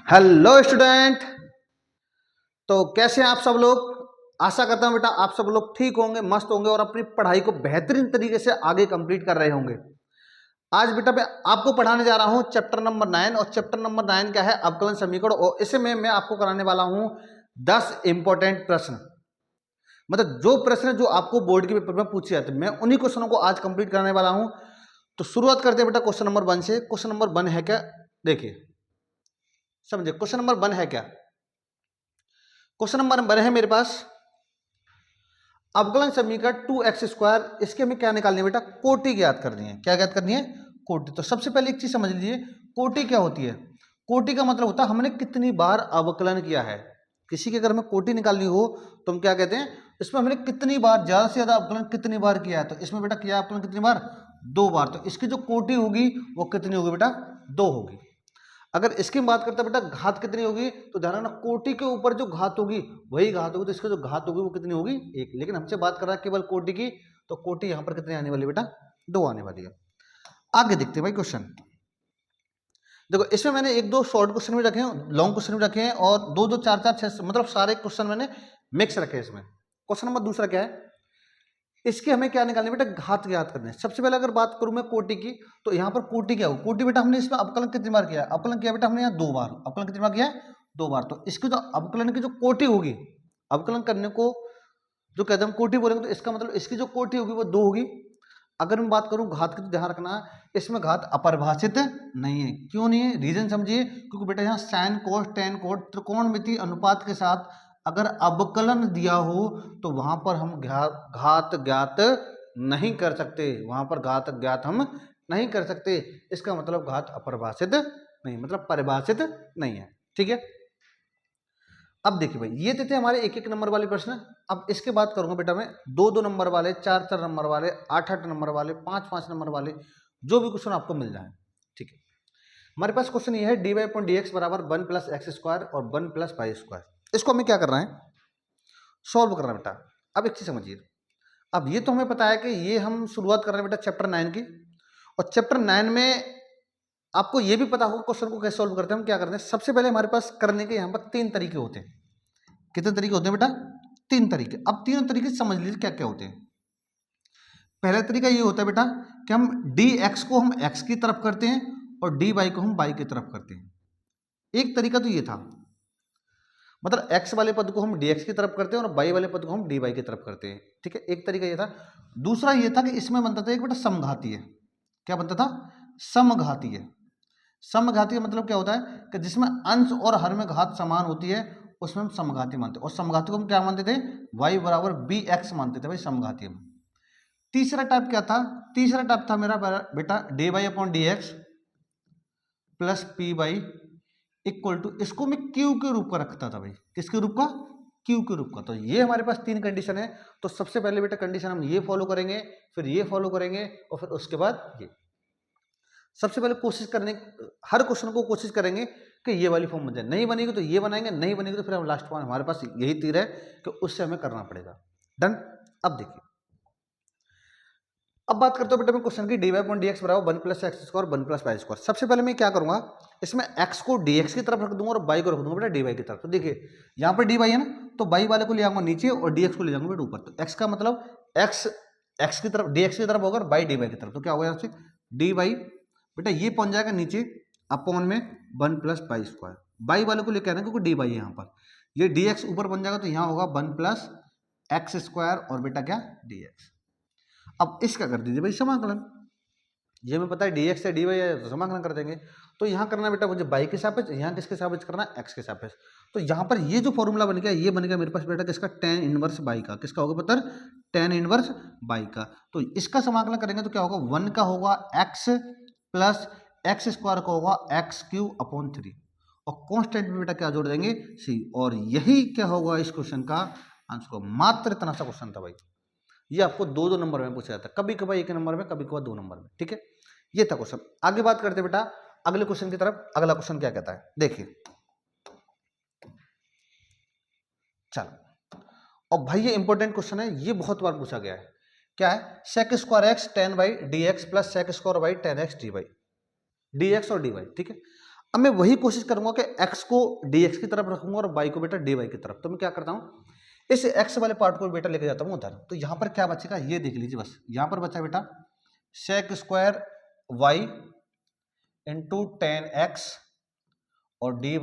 Hello student. तो कैसे हैं आप सब लोग। आशा करता हूं बेटा आप सब लोग ठीक होंगे, मस्त होंगे और अपनी पढ़ाई को बेहतरीन तरीके से आगे कंप्लीट कर रहे होंगे। आज बेटा मैं आपको पढ़ाने जा रहा हूं चैप्टर नंबर 9। और चैप्टर नंबर 9 क्या है? अवकलन समीकरण। और इसमें मैं आपको कराने वाला हूं 10 इंपॉर्टेंट प्रश्न। मतलब जो प्रश्न जो आपको बोर्ड के पेपर में पूछे जाते हैं, मैं उन्हीं क्वेश्चनों को आज कंप्लीट कराने वाला हूं। तो शुरुआत करते हैं बेटा क्वेश्चन नंबर 1 से। क्वेश्चन नंबर 1 है क्या? देखिए समझे, क्वेश्चन नंबर 1 है क्या? क्वेश्चन नंबर 1 है मेरे पास अवकलन समीकरण 2x²। इसके हमें क्या निकालनी है बेटा? कोटि ज्ञात करनी है। क्या ज्ञात करनी है? कोटि। तो सबसे पहले एक चीज समझ लीजिए, कोटि क्या होती है? कोटि का मतलब होता है हमने कितनी बार अवकलन किया है। किसी के अगर हमें कोटि निकालनी हो तो हम क्या कहते हैं, इसमें हमने कितनी बार, ज्यादा से ज्यादा अवकलन कितनी बार किया है। तो इसमें बेटा किया अवकलन कितनी बार? 2 बार। तो इसकी जो कोटि होगी वो कितनी होगी बेटा? 2 होगी। अगर इसकी बात करते हैं बेटा घात कितनी होगी, तो ध्यान रखना कोटि के ऊपर जो घात होगी वही घात होगी। तो इसकी जो घात होगी वो कितनी होगी? 1। लेकिन हमसे बात कर रहा है केवल कोटि की, तो कोटि यहां पर कितनी आने वाली बेटा? 2 आने वाली है। आगे देखते हैं भाई क्वेश्चन। देखो इसमें मैंने एक दो शॉर्ट क्वेश्चन भी रखे हैं, लॉन्ग क्वेश्चन भी रखे हैं, और दो दो चार चार छह, मतलब सारे क्वेश्चन मैंने मिक्स रखे हैं इसमें। क्वेश्चन नंबर दूसरा क्या है? इसके हमें क्या निकालने बेटा? घात ज्ञात करने हैं। सबसे पहले अगर बात करूं मैं कोटि की, तो यहाँ पर कोटि क्या हो? कोटि बेटा हमने इसमें अवकलन कितनी बार किया? अवकलन किया बेटा हमने यहाँ 2 बार। अवकलन कितनी बार किया? 2 बार। तो इसकी जो अवकलन की जो कोटि होगी, अवकलन करने को जो कहते हैं हम कोटि बोलेंगे, तो इसका मतलब इसकी जो कोटि होगी वो 2 होगी। अगर मैं बात करूं घात की, तो ध्यान रखना इसमें घात अपरिभाषित नहीं है। क्यों नहीं है? रीजन समझिए, क्योंकि बेटा यहाँ साइन कोस टेन कोस त्रिकोणमिति अनुपात के साथ अगर अवकलन दिया हो तो वहां पर हम घात ज्ञात नहीं कर सकते। वहां पर घात ज्ञात हम नहीं कर सकते। इसका मतलब घात अपरिभाषित नहीं, मतलब परिभाषित नहीं है। ठीक है। अब देखिए भाई, ये थे हमारे 1-1 नंबर वाले प्रश्न। अब इसके बाद करूंगा बेटा मैं 2-2 नंबर वाले, 4-4 नंबर वाले, 8-8 नंबर वाले, 5-5 नंबर वाले, जो भी क्वेश्चन आपको मिल जाए। ठीक है। हमारे पास क्वेश्चन ये है dy/dx बराबर 1 + x² और 1 + y²। इसको हमें क्या करना है? सॉल्व करना बेटा। अब एक चीज समझिए, अब ये तो हमें पता है कि ये हम शुरुआत कर रहे हैं बेटा चैप्टर 9 की। और चैप्टर 9 में आपको ये भी पता होगा क्वेश्चन को कैसे सॉल्व करते हैं। हम क्या करते हैं, सबसे पहले हमारे पास करने के यहाँ पर 3 तरीके होते हैं। कितने तरीके होते हैं बेटा? 3 तरीके। अब तीनों तरीके समझ लीजिए क्या क्या होते हैं। पहला तरीका ये होता है बेटा कि हम dx को हम x की तरफ करते हैं और dy को हम y की तरफ करते हैं। एक तरीका तो ये था, मतलब x वाले पद को हम dx की तरफ करते हैं और y वाले पद को हम dy की तरफ करते हैं। ठीक है, एक तरीका ये था। दूसरा ये था कि इसमें बनता था एक बेटा समघातीय। क्या बनता था? समघातीय। समघातीय मतलब क्या होता है कि जिसमें अंश और हर में घात समान होती है, उसमें हम समघाती मानते हैं। और समघाती को हम क्या मानते थे? y बराबर bx मानते थे भाई समघाती में। तीसरा टाइप क्या था? तीसरा टाइप था मेरा बेटा dy/dx plus p by equal to, इसको मैं क्यू के रूप का रखता था भाई। किसके रूप का? क्यू के रूप का। तो ये हमारे पास 3 कंडीशन है। तो सबसे पहले बेटा कंडीशन हम ये फॉलो करेंगे, फिर ये फॉलो करेंगे, और फिर उसके बाद ये। सबसे पहले कोशिश करने, हर क्वेश्चन को कोशिश करेंगे कि ये वाली फॉर्म बन जाए। नहीं बनेगी तो ये बनाएंगे, नहीं बनेगी तो फिर हम लास्ट पॉइंट, हमारे पास यही तीर है कि उससे हमें करना पड़ेगा। डन। अब देखिए, अब बात करते हो बेटा मैं क्वेश्चन की dy/dx बराबर 1 + x² 1 + y²। सबसे पहले मैं क्या करूंगा, इसमें x को dx की तरफ रख दूंगा और y को रख दूंगा बेटा dy की तरफ। तो देखिए यहाँ पर dy है ना, तो y वाले को ले आऊंगा नीचे और dx को ले जाऊंगा बेटा ऊपर। तो x का मतलब x की तरफ, dx की तरफ होगा और y dy की तरफ। तो क्या होगा यहाँ से dy बेटा ये पहुंच जाएगा नीचे अपॉन में 1 + y²। y वाले को लेकर आना क्योंकि dy है यहाँ पर। ये dx ऊपर बन जाएगा तो यहाँ होगा 1 + x² और बेटा क्या dx। अब इसका कर दीजिए भाई समाकलन। ये हमें पता है dx से dy है, समाकलन कर देंगे। तो यहाँ करना बेटा मुझे y के सापेक्ष, यहाँ किसके सापेक्ष करना है? x के सापेक्ष। तो यहाँ पर ये जो फॉर्मूला बन गया, ये बन गया मेरे पास बेटा किसका? tan इनवर्स y का। किसका होगा पुत्र? tan इनवर्स y का। तो इसका समाकलन करेंगे तो क्या होगा? 1 का होगा x प्लस x² का होगा x³/3 और कांस्टेंट में बेटा क्या जोड़ देंगे? c। और यही क्या होगा इस क्वेश्चन का आंसर। मात्र इतना सा क्वेश्चन था भाई। ये आपको 2-2 नंबर में पूछा जाता है, कभी कभार 1 नंबर में, कभी कभार 2 नंबर में। ठीक है, ये था क्वेश्चन। आगे बात करते बेटा अगले क्वेश्चन की तरफ। अगला क्वेश्चन क्या कहता है देखिए, चलो। और भाई ये इंपॉर्टेंट क्वेश्चन है, ये बहुत बार पूछा गया है। क्या है? sec² x tan y dx plus sec² y tan x dy, dx और dy। ठीक है, अब मैं वही कोशिश करूंगा कि x को dx की तरफ रखूंगा और y को बेटा dy की तरफ। तो मैं क्या करता हूँ, इस x वाले पार्ट को बेटा लेके जाता हूँ उधर। तो यहाँ पर क्या बचेगा ये देख लीजिए बस। यहाँ पर बचा बेटा sec square y into tan x और dy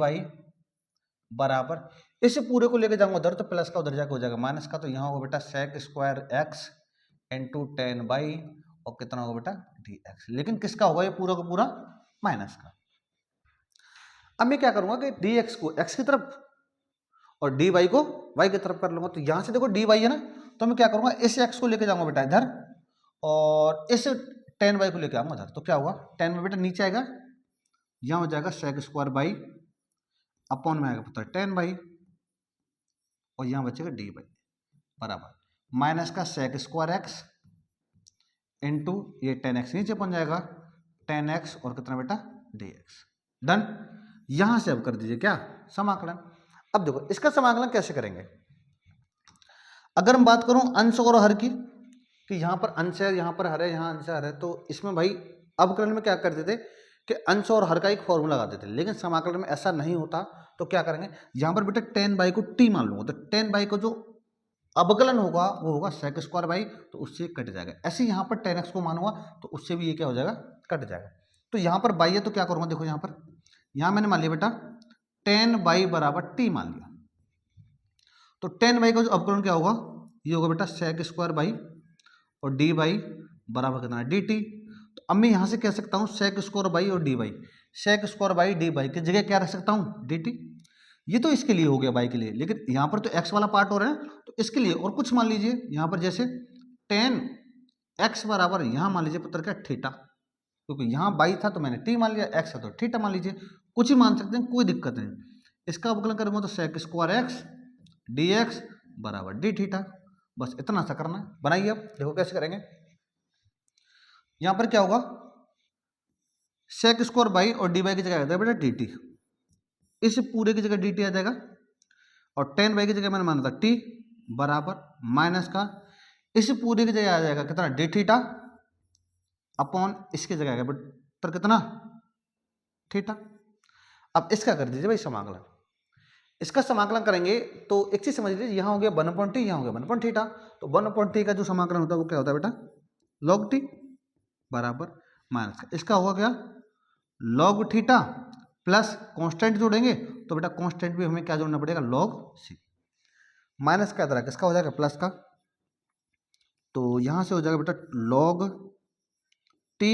बराबर, इस पूरे को लेके जाऊंगा उधर तो प्लस का उधर जाकर हो जाएगा माइनस का। तो यहाँ होगा बेटा sec square x into tan y और कितना होगा बेटा dx। लेकिन किसका होगा ये पूरा का पूरा, माइनस का। अब मैं क्या करूंगा कि dx को x की तरफ और dy को y की तरफ कर लूंगा। तो यहां से देखो dy है ना, तो मैं क्या करूंगा इस x को लेके जाऊंगा बेटा इधर और इस टेन वाई को लेके आऊंगा इधर। तो क्या होगा टेन वाई बेटा नीचे आएगा, यहां हो जाएगा सेक स्क्वायर बाई अपॉन में आएगा पुत्र टेन बाई और यहां बचेगा डी बाई बराबर माइनस का सेक स्क्वायर एक्स इंटू ये टेन एक्स नीचे पहुंच जाएगा टेन एक्स और कितना बेटा डी एक्स। डन। यहां से अब कर दीजिए क्या समाकलन। अब देखो इसका समाकलन कैसे करेंगे। अगर हम बात करूं अंश और हर की, कि यहां पर अंश है यहां पर हर है यहां अंश हर है, तो इसमें भाई अवकलन में क्या करते थे कि अंश और हर का एक फॉर्मूला लगाते थे। लेकिन समाकलन में ऐसा नहीं होता। तो क्या करेंगे यहां पर बेटा टेन बाई को टी मान लूंगा। तो टेन बाई को जो अवकलन होगा वो होगा सेक स्क्वायर बाई, तो उससे कट जाएगा। ऐसे यहाँ पर टेन एक्स को मानूंगा तो उससे भी ये क्या हो जाएगा कट जाएगा। तो यहाँ पर बाई है तो क्या करूंगा देखो यहाँ पर, यहाँ मैंने मान लिया बेटा टेन बाई बराबर टी मान लिया। तो टेन बाई का जो अवकलन क्या होगा ये होगा बेटा सेक स्क्वायर बाई और डी बाई बराबर कितना है डी टी। तो अब मैं यहाँ से कह सकता हूँ सेक स्क्वायर बाई और d y, sec square y d y की जगह क्या रख सकता हूँ डी टी। ये तो इसके लिए हो गया बाई के लिए, लेकिन यहाँ पर तो एक्स वाला पार्ट हो रहा है तो इसके लिए और कुछ मान लीजिए यहाँ पर जैसे टेन एक्स बराबर यहाँ मान लीजिए पुत्र क्या थीटा, क्योंकि यहाँ बाई था तो मैंने टी मान लिया, एक्स है तो थीटा मान लीजिए, कुछ ही मान सकते हैं कोई दिक्कत नहीं। इसका अवकलन करूँगा तो sec square x d x बराबर डी थीटा। बस इतना सा करना है। बनाइए अब देखो कैसे करेंगे। यहाँ पर क्या होगा सेक स्क्वायर बाई और डी बाई की जगह आ जाएगा बेटा डी टी, इस पूरे की जगह डी टी आ जाएगा और टेन बाई की जगह मैंने माना था टी बराबर माइनस का इस पूरे की जगह आ जाएगा कितना डी थीटा अपॉन इसकी जगह आएगा बेटा कितना थीटा। अब इसका कर दीजिए भाई समाकलन। इसका समाकलन करेंगे तो एक चीज समझ लीजिए, यहाँ हो गया वन अपॉन टी, यहाँ हो गया वन अपॉन थीटा। तो वन अपॉन टी का जो समाकलन होता है वो क्या होता है बेटा लॉग टी बराबर माइनस का इसका होगा क्या लॉग थीटा प्लस कांस्टेंट जोड़ेंगे तो बेटा कांस्टेंट भी हमें क्या जोड़ना पड़ेगा लॉग सी। माइनस का तरह किसका हो जाएगा प्लस का, तो यहां से हो जाएगा बेटा लॉग टी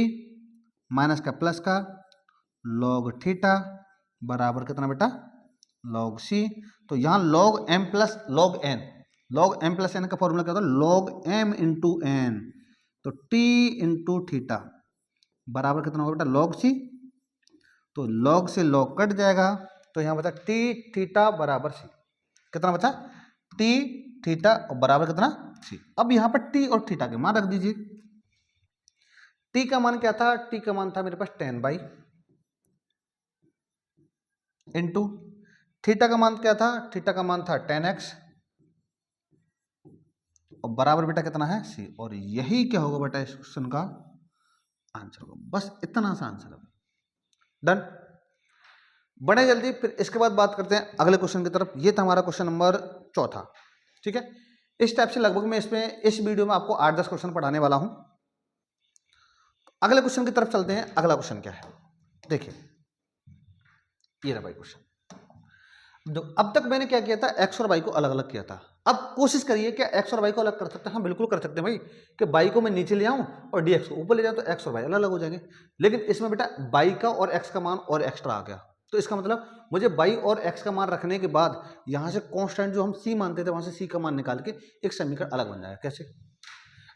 माइनस का प्लस का लॉग थीटा बराबर कितना बेटा लॉग सी। तो यहाँ log m plus log n का फॉर्मूला क्या होता है लॉग एम इंटू एन। तो टी इंटू थीटा बराबर कितना होगा बेटा लॉग सी। तो लॉग से लॉग कट जाएगा तो यहाँ बचा टी थीटा बराबर सी। कितना बचा टी थीटा बराबर कितना सी। अब यहाँ पर टी और थीटा के मान रख दीजिए। टी का मान क्या था, टी का मान था मेरे पास टेन बाई इंटू थीटा का मान क्या था, थीटा का मान था टेन एक्स और बराबर बेटा कितना है सी। और यही क्या होगा बेटा इस क्वेश्चन का आंसर होगा। बस इतना सा आंसर है। डन। बढ़े जल्दी फिर इसके बाद बात करते हैं अगले क्वेश्चन की तरफ। ये था हमारा क्वेश्चन नंबर चौथा। ठीक है, इस टाइप से लगभग मैं इसमें इस वीडियो में आपको 8-10 क्वेश्चन पढ़ाने वाला हूं। अगले क्वेश्चन की तरफ चलते हैं। अगला क्वेश्चन क्या है देखिए, ये रहा भाई क्वेश्चन। अब तक मैंने क्या किया था एक्स और वाई को अलग अलग किया था। अब कोशिश करिए क्या एक्स और वाई को अलग कर सकते हैं। हाँ बिल्कुल कर सकते हैं भाई, कि वाई को मैं नीचे ले आऊं और डीएक्स को ऊपर ले जाऊं तो एक्स और वाई अलग अलग हो जाएंगे। लेकिन इसमें बेटा वाई का और एक्स का मान और एक्स्ट्रा आ गया। तो इसका मतलब मुझे वाई और एक्स का मान रखने के बाद यहाँ से कॉन्स्टेंट जो हम सी मानते थे वहां से सी का मान निकाल के एक समीकरण अलग बन जाएगा। कैसे,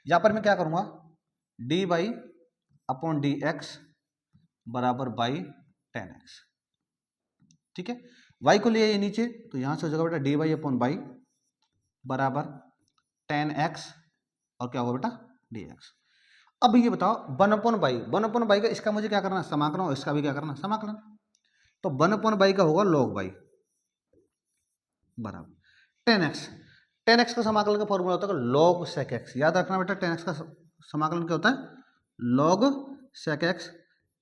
यहाँ पर मैं क्या करूँगा d Y upon D x बराबर बाई टेन एक्स। ठीक है, y को ले आइए नीचे तो यहां से हो जाएगा बेटा डी वाई अपॉन बाई बराबर टेन एक्स और क्या होगा बेटा डी एक्स। अब ये बताओ वन अपॉन बाई का इसका मुझे क्या करना है समाकलन और इसका भी क्या करना है समाकलन। तो वन अपॉन बाई का होगा लॉग बाई बराबर टेन एक्स का समाकलन का फॉर्मूला होता है लॉग सेक एक्स। याद रखना बेटा टेन एक्स का समाकलन क्या होता है लॉग सेक एक्स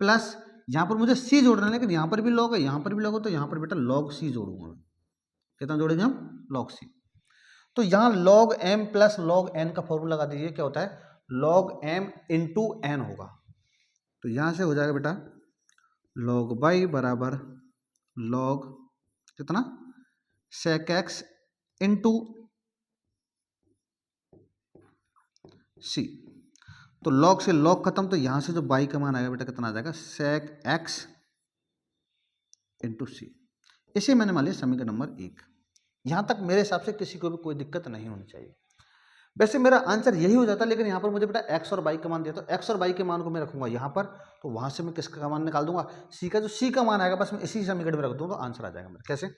प्लस यहाँ पर मुझे सी जोड़ना है, लेकिन यहाँ पर भी लॉग है, यहाँ पर भी लॉग है, तो यहाँ पर बेटा लॉग सी जोड़ूंगा। कितना जोड़ेंगे हम? Log c. तो यहाँ log m plus log n का फॉर्मूला लगा दीजिए, क्या होता है? लॉग एम इंटू एन होगा। तो यहाँ से हो जाएगा बेटा लॉग बाई बराबर लॉग कितना? सेक एक्स इंटू सी। तो लॉग से लॉग खत्म, तो यहाँ से जो बाई का मान आएगा बेटा कितना आ जाएगा? सेक एक्स इंटू सी। इसे मैंने मान लिया समीकरण नंबर 1। यहाँ तक मेरे हिसाब से किसी को भी कोई दिक्कत नहीं होनी चाहिए। वैसे मेरा आंसर यही हो जाता, लेकिन यहाँ पर मुझे बेटा एक्स और बाई का मान दिया, तो एक्स और बाई के मान को मैं रखूंगा यहाँ पर, तो वहाँ से मैं किसका मान निकाल दूंगा? सी का। जो सी का मान आएगा बस मैं इसी समीकरण में रख दूंगा, तो आंसर आ जाएगा मेरा। कैसे?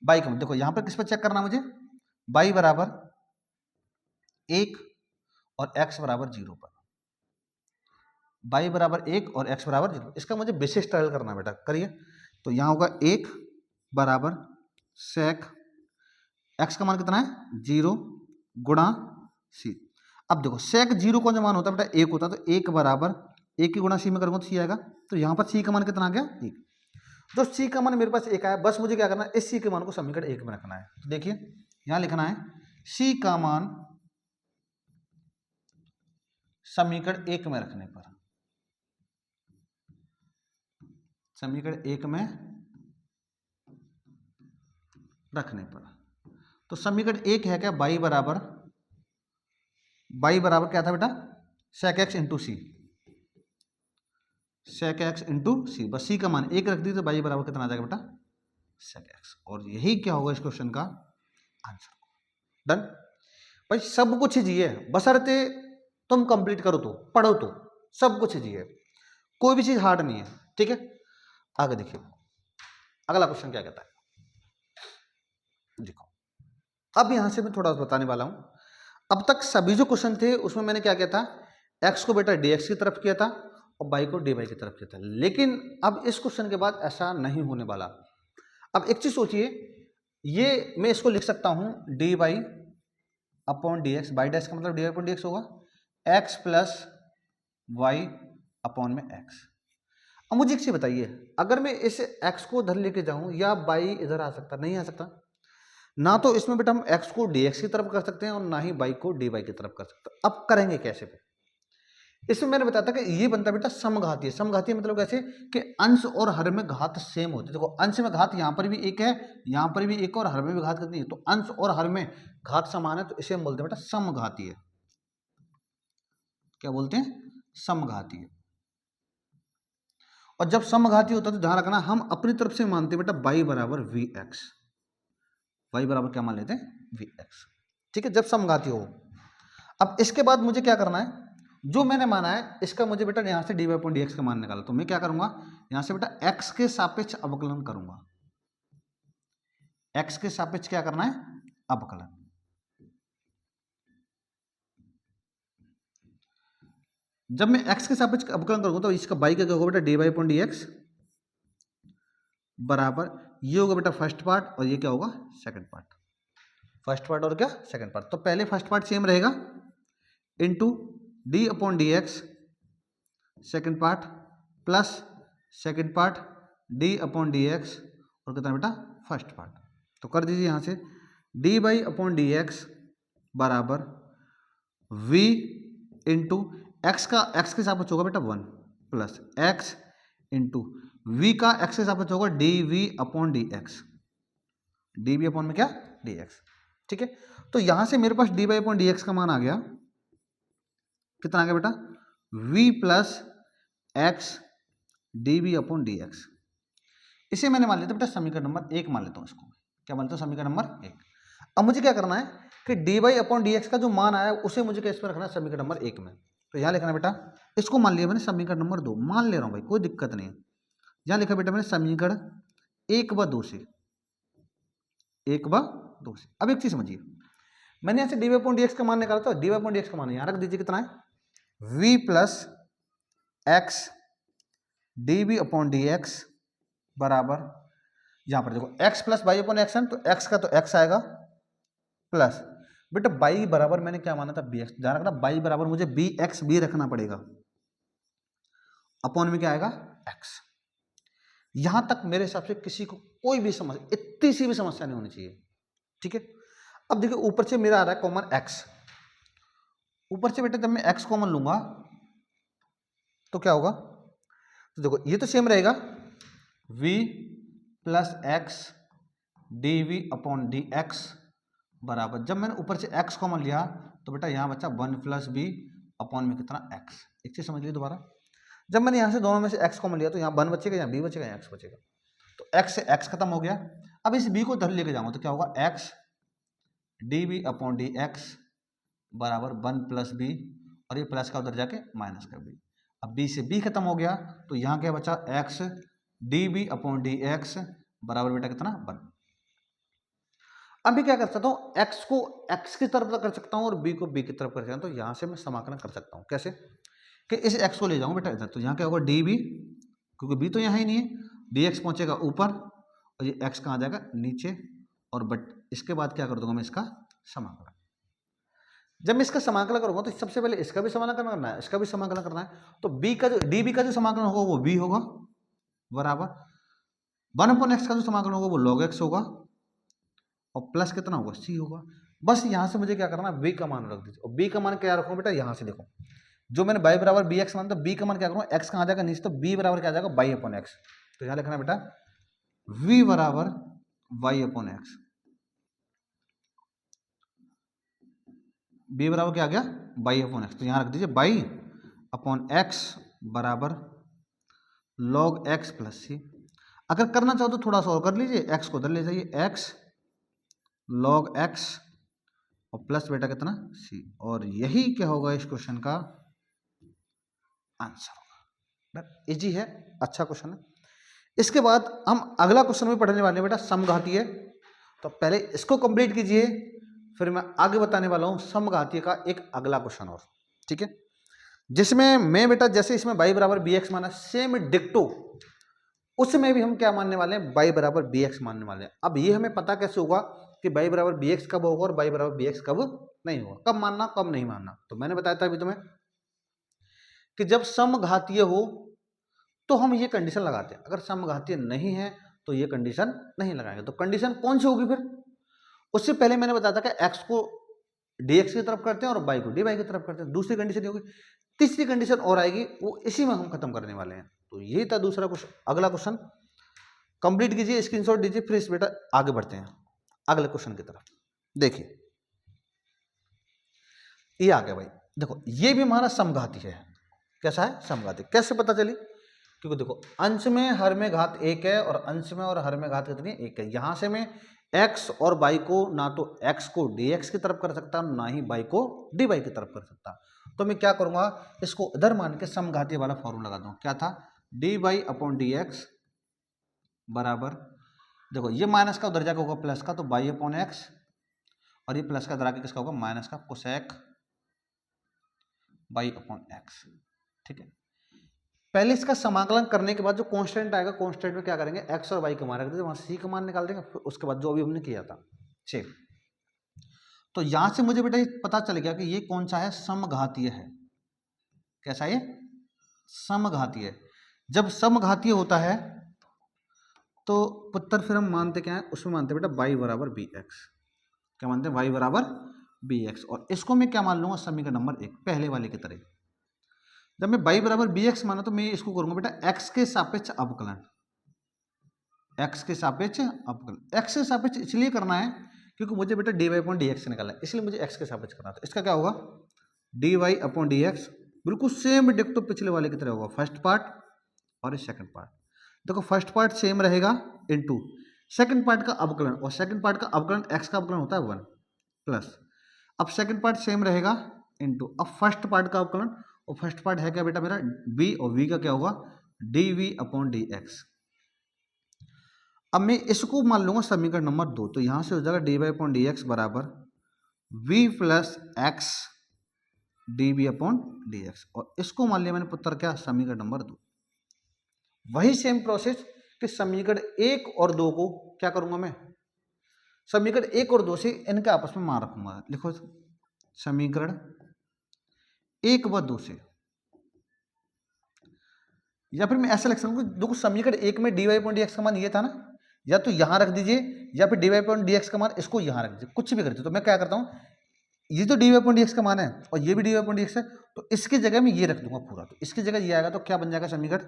बाई का मान देखो यहाँ पर किस पर चेक करना मुझे? बाई बराबर 1 और एक्स बराबर 0 पर। बाई बराबर 1 और एक्स बराबर 0, इसका मुझे बेसिस ट्रायल करना है बेटा। करिए। तो यहाँ होगा 1 बराबर सेक एक्स का मान कितना है? 0 गुणा सी। अब देखो सेक 0 का जो मान होता है बेटा 1 होता है, तो 1 बराबर 1 की गुणा सी में करूँगा तो सी आएगा। तो यहाँ पर सी का मान कितना आ गया? 1। जो सी का मान मेरे पास 1 आया, बस मुझे क्या करना है? इस सी के मान को समीकरण 1 में रखना है। तो देखिए यहाँ लिखना है सी का मान समीकरण 1 में रखने पर, समीकरण 1 में रखने पर, तो समीकरण 1 है क्या? बाई बराबर क्या था बेटा? सेक एक्स इंटू सी, सेक एक्स इंटू सी। बस सी का मान 1 रख दी, तो बाई बराबर कितना आ जाएगा बेटा? Sec x. और यही क्या होगा इस क्वेश्चन का आंसर। डन भाई, सब कुछ ही है, बशर्ते तुम कंप्लीट करो, तो पढ़ो, तो सब कुछ ही है, कोई भी चीज हार्ड नहीं है। ठीक है, आगे देखिए अगला क्वेश्चन क्या कहता है। देखो अब यहां से मैं थोड़ा बताने वाला हूं। अब तक सभी जो क्वेश्चन थे उसमें मैंने क्या किया था? एक्स को बेटा dx की तरफ किया था और बाई को dy की तरफ किया था। लेकिन अब इस क्वेश्चन के बाद ऐसा नहीं होने वाला। अब एक चीज सोचिए, ये मैं इसको लिख सकता हूं dy upon dx, by dash का मतलब dy अपॉन dx होगा, x प्लस वाई अपॉन में x। अब मुझे एक चीज बताइए, अगर मैं इस x को उधर लेके जाऊं या बाई इधर आ सकता? नहीं आ सकता ना। तो इसमें बेटा हम x को dx की तरफ कर सकते हैं और ना ही y को dy की तरफ कर सकते हैं। अब करेंगे कैसे पे? इसमें मैंने बताया था कि ये बनता है बेटा समघातीय। समघातीय मतलब कैसे? कि अंश और हर में घात सेम होती है। देखो अंश में घात यहाँ पर भी 1 है, यहाँ पर भी 1 और हर में भी घात कितनी है? तो अंश और हर में घात समान है, तो इसे हम बोलते हैं बेटा समघातीय। क्या बोलते हैं? समघातीय। और जब समघातीय होता है तो ध्यान रखना, हम अपनी तरफ से मानते हैं बेटा y बराबर vx। y बराबर क्या मान लेते हैं? vx। ठीक है, जब समघातीय हो। अब इसके बाद मुझे क्या करना है? जो मैंने माना है इसका मुझे बेटा यहाँ से dy अपॉन dx का मान निकाला। तो मैं क्या करूंगा? यहाँ से बेटा x के सापेक्ष अवकलन करूंगा। x के सापेक्ष क्या करना है? अवकलन। जब मैं x के सापेक्ष अवकलन करूंगा तो इसका y का क्या होगा बेटा? dy अपॉन dx बराबर ये होगा बेटा फर्स्ट पार्ट, और ये क्या होगा? Second part. फर्स्ट पार्ट और क्या? Second part. तो पहले फर्स्ट पार्ट सेम रहेगा into d upon D x second part plus second part d upon D x और कितना बेटा? First part. तो कर दीजिए यहाँ से d by upon D x बराबर v इंटू एक्स का एक्स के सापेक्ष होगा बेटा 1 प्लस एक्स इंटू v का एक्स के सापेक्ष होगा d we upon D x. D we upon में क्या? D X. ठीक है, तो यहां से मेरे पास D Y upon D x का मान आ गया। कितना आ गया बेटा? v plus x D we upon D X. इसे मैंने मान लिया था बेटा समीकरण नंबर 1 मान लेता हूँ इसको। क्या मान लेता हूँ? समीकरण नंबर 1। अब मुझे क्या करना है कि d Y upon D x का जो मान आया उसे मुझे कैसे में रखना है? समीकरण नंबर 1 में। तो यहाँ लिखना बेटा, इसको मान लिया मैंने समीकरण नंबर 2, मान ले रहा हूँ भाई, कोई दिक्कत नहीं है। यहाँ लिखा बेटा मैंने समीकरण 1 व 2 से, 1 व 2 से। अब एक चीज समझिए, मैंने यहाँ से d Y upon D x का मान निकाला था। D Y upon D x का मान यहाँ रख दीजिए, कितना है? v plus x D we upon D x बराबर, यहाँ पर देखो x plus y upon x है, तो x का तो x आएगा प्लस बेटा y बराबर मैंने क्या माना था? bx। ध्यान रखना y बराबर मुझे bx भी रखना पड़ेगा, अपॉन में क्या आएगा? x। यहां तक मेरे हिसाब से किसी को कोई भी समस्या, इतनी सी भी समस्या नहीं होनी चाहिए। ठीक है, अब देखिए ऊपर से मेरा आ रहा है कॉमन एक्स, ऊपर से बेटा जब मैं एक्स कॉमन लूंगा तो क्या होगा, तो देखो ये तो सेम रहेगा, v plus x D we upon D x बराबर, जब मैंने ऊपर से x कॉमन लिया तो बेटा यहाँ बचा 1 प्लस बी अपॉन में कितना x। एक चीज समझ लीजिए दोबारा, जब मैंने यहाँ से दोनों में से x कॉमन लिया तो यहाँ 1 बचेगा, यहाँ b बचेगा, यहाँ x बचेगा, तो x से x खत्म हो गया। अब इस b को इधर लेके जाऊंगा तो क्या होगा, x d b upon D x बराबर 1 प्लस बी, और ये प्लस का उधर जाके माइनस का b। अब b से b खत्म हो गया तो यहाँ क्या बचा, x d b upon D x बराबर बेटा कितना 1। अभी क्या कर सकता हूँ, x को x की तरफ कर सकता हूँ और b को b की तरफ कर सकता हूँ, तो यहाँ से मैं समाकलन कर सकता हूँ। कैसे कि इस x को ले जाऊँ बेटा इधर, तो यहाँ क्या होगा db, क्योंकि b तो यहाँ ही नहीं है, dx पहुँचेगा ऊपर और ये x कहाँ जाएगा नीचे, और बट इसके बाद क्या कर दूंगा मैं इसका समाकलन। जब मैं इसका समाकलन करूंगा तो सबसे पहले इसका भी समाकलन करना है, इसका भी समाकलन करना है, तो b का जो db का जो समाकलन होगा वो b होगा बराबर 1/x का जो समाकलन होगा वो log x होगा, और प्लस कितना होगा c होगा। बस यहां से मुझे क्या करना है, b का मान रख दीजिए, और b का मान क्या रखूंगा बेटा, यहां से देखो जो मैंने y बराबर बी एक्स मान, तो b का मान क्या करूंगा, x कहाँ जाएगा नीचे, तो b बराबर क्या जाएगा y अपॉन एक्स, तो यहाँ लिखना बेटा v बराबर y अपॉन एक्स, b बराबर क्या आ गया y अपॉन एक्स, तो यहाँ रख दीजिए y अपॉन एक्स बराबर log x प्लस सी। अगर करना चाहो तो थोड़ा सा और कर लीजिए, x को उधर ले जाइए, x log x और प्लस बेटा कितना c, और यही क्या होगा इस क्वेश्चन का आंसर होगा। इजी है, अच्छा क्वेश्चन है। इसके बाद हम अगला क्वेश्चन भी पढ़ने वाले हैं बेटा, समघातीय। तो पहले इसको कंप्लीट कीजिए, फिर मैं आगे बताने वाला हूं समघातीय का एक अगला क्वेश्चन और, ठीक है, जिसमें मैं बेटा जैसे इसमें y बराबर बी एक्स माना सेम डिक्टो, उसमें भी हम क्या मानने वाले हैं, y बराबर बी एक्स मानने वाले हैं। अब ये हमें पता कैसे होगा कि y बराबर बी एक्स कब होगा और y बराबर बी एक्स कब नहीं होगा, कब मानना कब नहीं मानना। तो मैंने बताया था अभी तुम्हें कि जब समघातीय हो तो हम ये कंडीशन लगाते हैं, अगर समघातीय नहीं है तो ये कंडीशन नहीं लगाएंगे। तो कंडीशन कौन सी होगी फिर, उससे पहले मैंने बताया था कि x को dx की तरफ करते हैं और y को dy की तरफ करते हैं, दूसरी कंडीशन ये होगी। तीसरी कंडीशन और आएगी, वो इसी में हम खत्म करने वाले हैं। तो ये था दूसरा क्वेश्चन। अगला क्वेश्चन कंप्लीट कीजिए, स्क्रीनशॉट दीजिए, फिर इस बेटा आगे बढ़ते हैं अगले क्वेश्चन की तरफ। देखिए ये आ गया भाई, देखो ये भी हमारा समघाती है। कैसा है, समघाती। कैसे पता चली, क्योंकि देखो अंश में हर में घात एक है और अंश में और हर में घात कितनी है, एक है। यहां से मैं x और y को ना तो x को dx की तरफ कर सकता ना ही y को dy की तरफ कर सकता। तो मैं क्या करूंगा, इसको इधर मान के समघातीय वाला फॉर्मूला लगा दूं। क्या था, dy अपॉन डी एक्स बराबर, देखो ये माइनस का उधर जाकर होगा प्लस का, तो y अपॉन एक्स, और ये प्लस का इधर आके किसका होगा माइनस का, कोसेक y अपॉन एक्स। ठीक है, पहले इसका समाकलन करने के बाद जो कांस्टेंट आएगा, कांस्टेंट में क्या करेंगे, x और y का मान रख देंगे, वहां c का मान निकाल देंगे, फिर उसके बाद जो अभी हमने किया था चेक। तो यहां से मुझे बेटा पता चल गया कि ये कौन सा है, समघातीय है। कैसा ये, समघातीय। जब समघातीय होता है तो पुत्र फिर हम मानते क्या है, उसमें मानते बेटा y बराबर बी एक्स। क्या मानते हैं, y बराबर बी एक्स, और इसको मैं क्या मान लूंगा, समीकरण नंबर 1 पहले वाले की तरह। जब मैं y बराबर बी एक्स माना तो मैं इसको करूंगा बेटा x के सापेक्ष अवकलन, x के सापेक्ष अवकलन। x के सापेक्ष इसलिए करना है क्योंकि मुझे बेटा dy अपॉन डी एक्स निकालना है, इसलिए मुझे x के सापेक्ष करना है। तो इसका क्या होगा, dy अपॉन डी एक्स, बिल्कुल सेम डिक्टो पिछले वाले की तरह होगा, फर्स्ट पार्ट और ये सेकंड पार्ट। देखो फर्स्ट पार्ट सेम रहेगा इनटू सेकंड पार्ट का अवकलन, और सेकंड पार्ट का अवकलन x का अवकलन होता है 1 प्लस, अब सेकंड पार्ट सेम रहेगा इनटू, अब फर्स्ट पार्ट का अवकलन, और फर्स्ट पार्ट है क्या बेटा मेरा b, और v का क्या होगा dv अपॉन डी एक्स। अब मैं इसको मान लूंगा समीकरण नंबर 2, तो यहां से हो जाएगा dy अपॉन डी एक्स बराबर v plus x dv upon D x, और इसको मान लिया मैंने पुत्र क्या, समीकरण नंबर 2। वही सेम प्रोसेस कि समीकरण 1 और 2 को क्या करूंगा मैं, समीकरण 1 और 2 से इनके आपस में मान रखूंगा। लिखो समीकरण 1 व 2 से, या फिर मैं ऐसा लिख सकता हूँ, देखो समीकरण एक में dy अपॉन dx का मान ये था ना, या तो यहाँ रख दीजिए या फिर dy अपॉन dx का मान इसको यहाँ रख दीजिए, कुछ भी कर दीजिए। तो मैं क्या करता हूँ, ये तो dy अपॉन dx का मान है और ये भी dy अपॉन dx है, तो इसकी जगह में ये रख दूंगा पूरा। तो इसकी जगह ये आएगा तो क्या बन जाएगा समीकरण,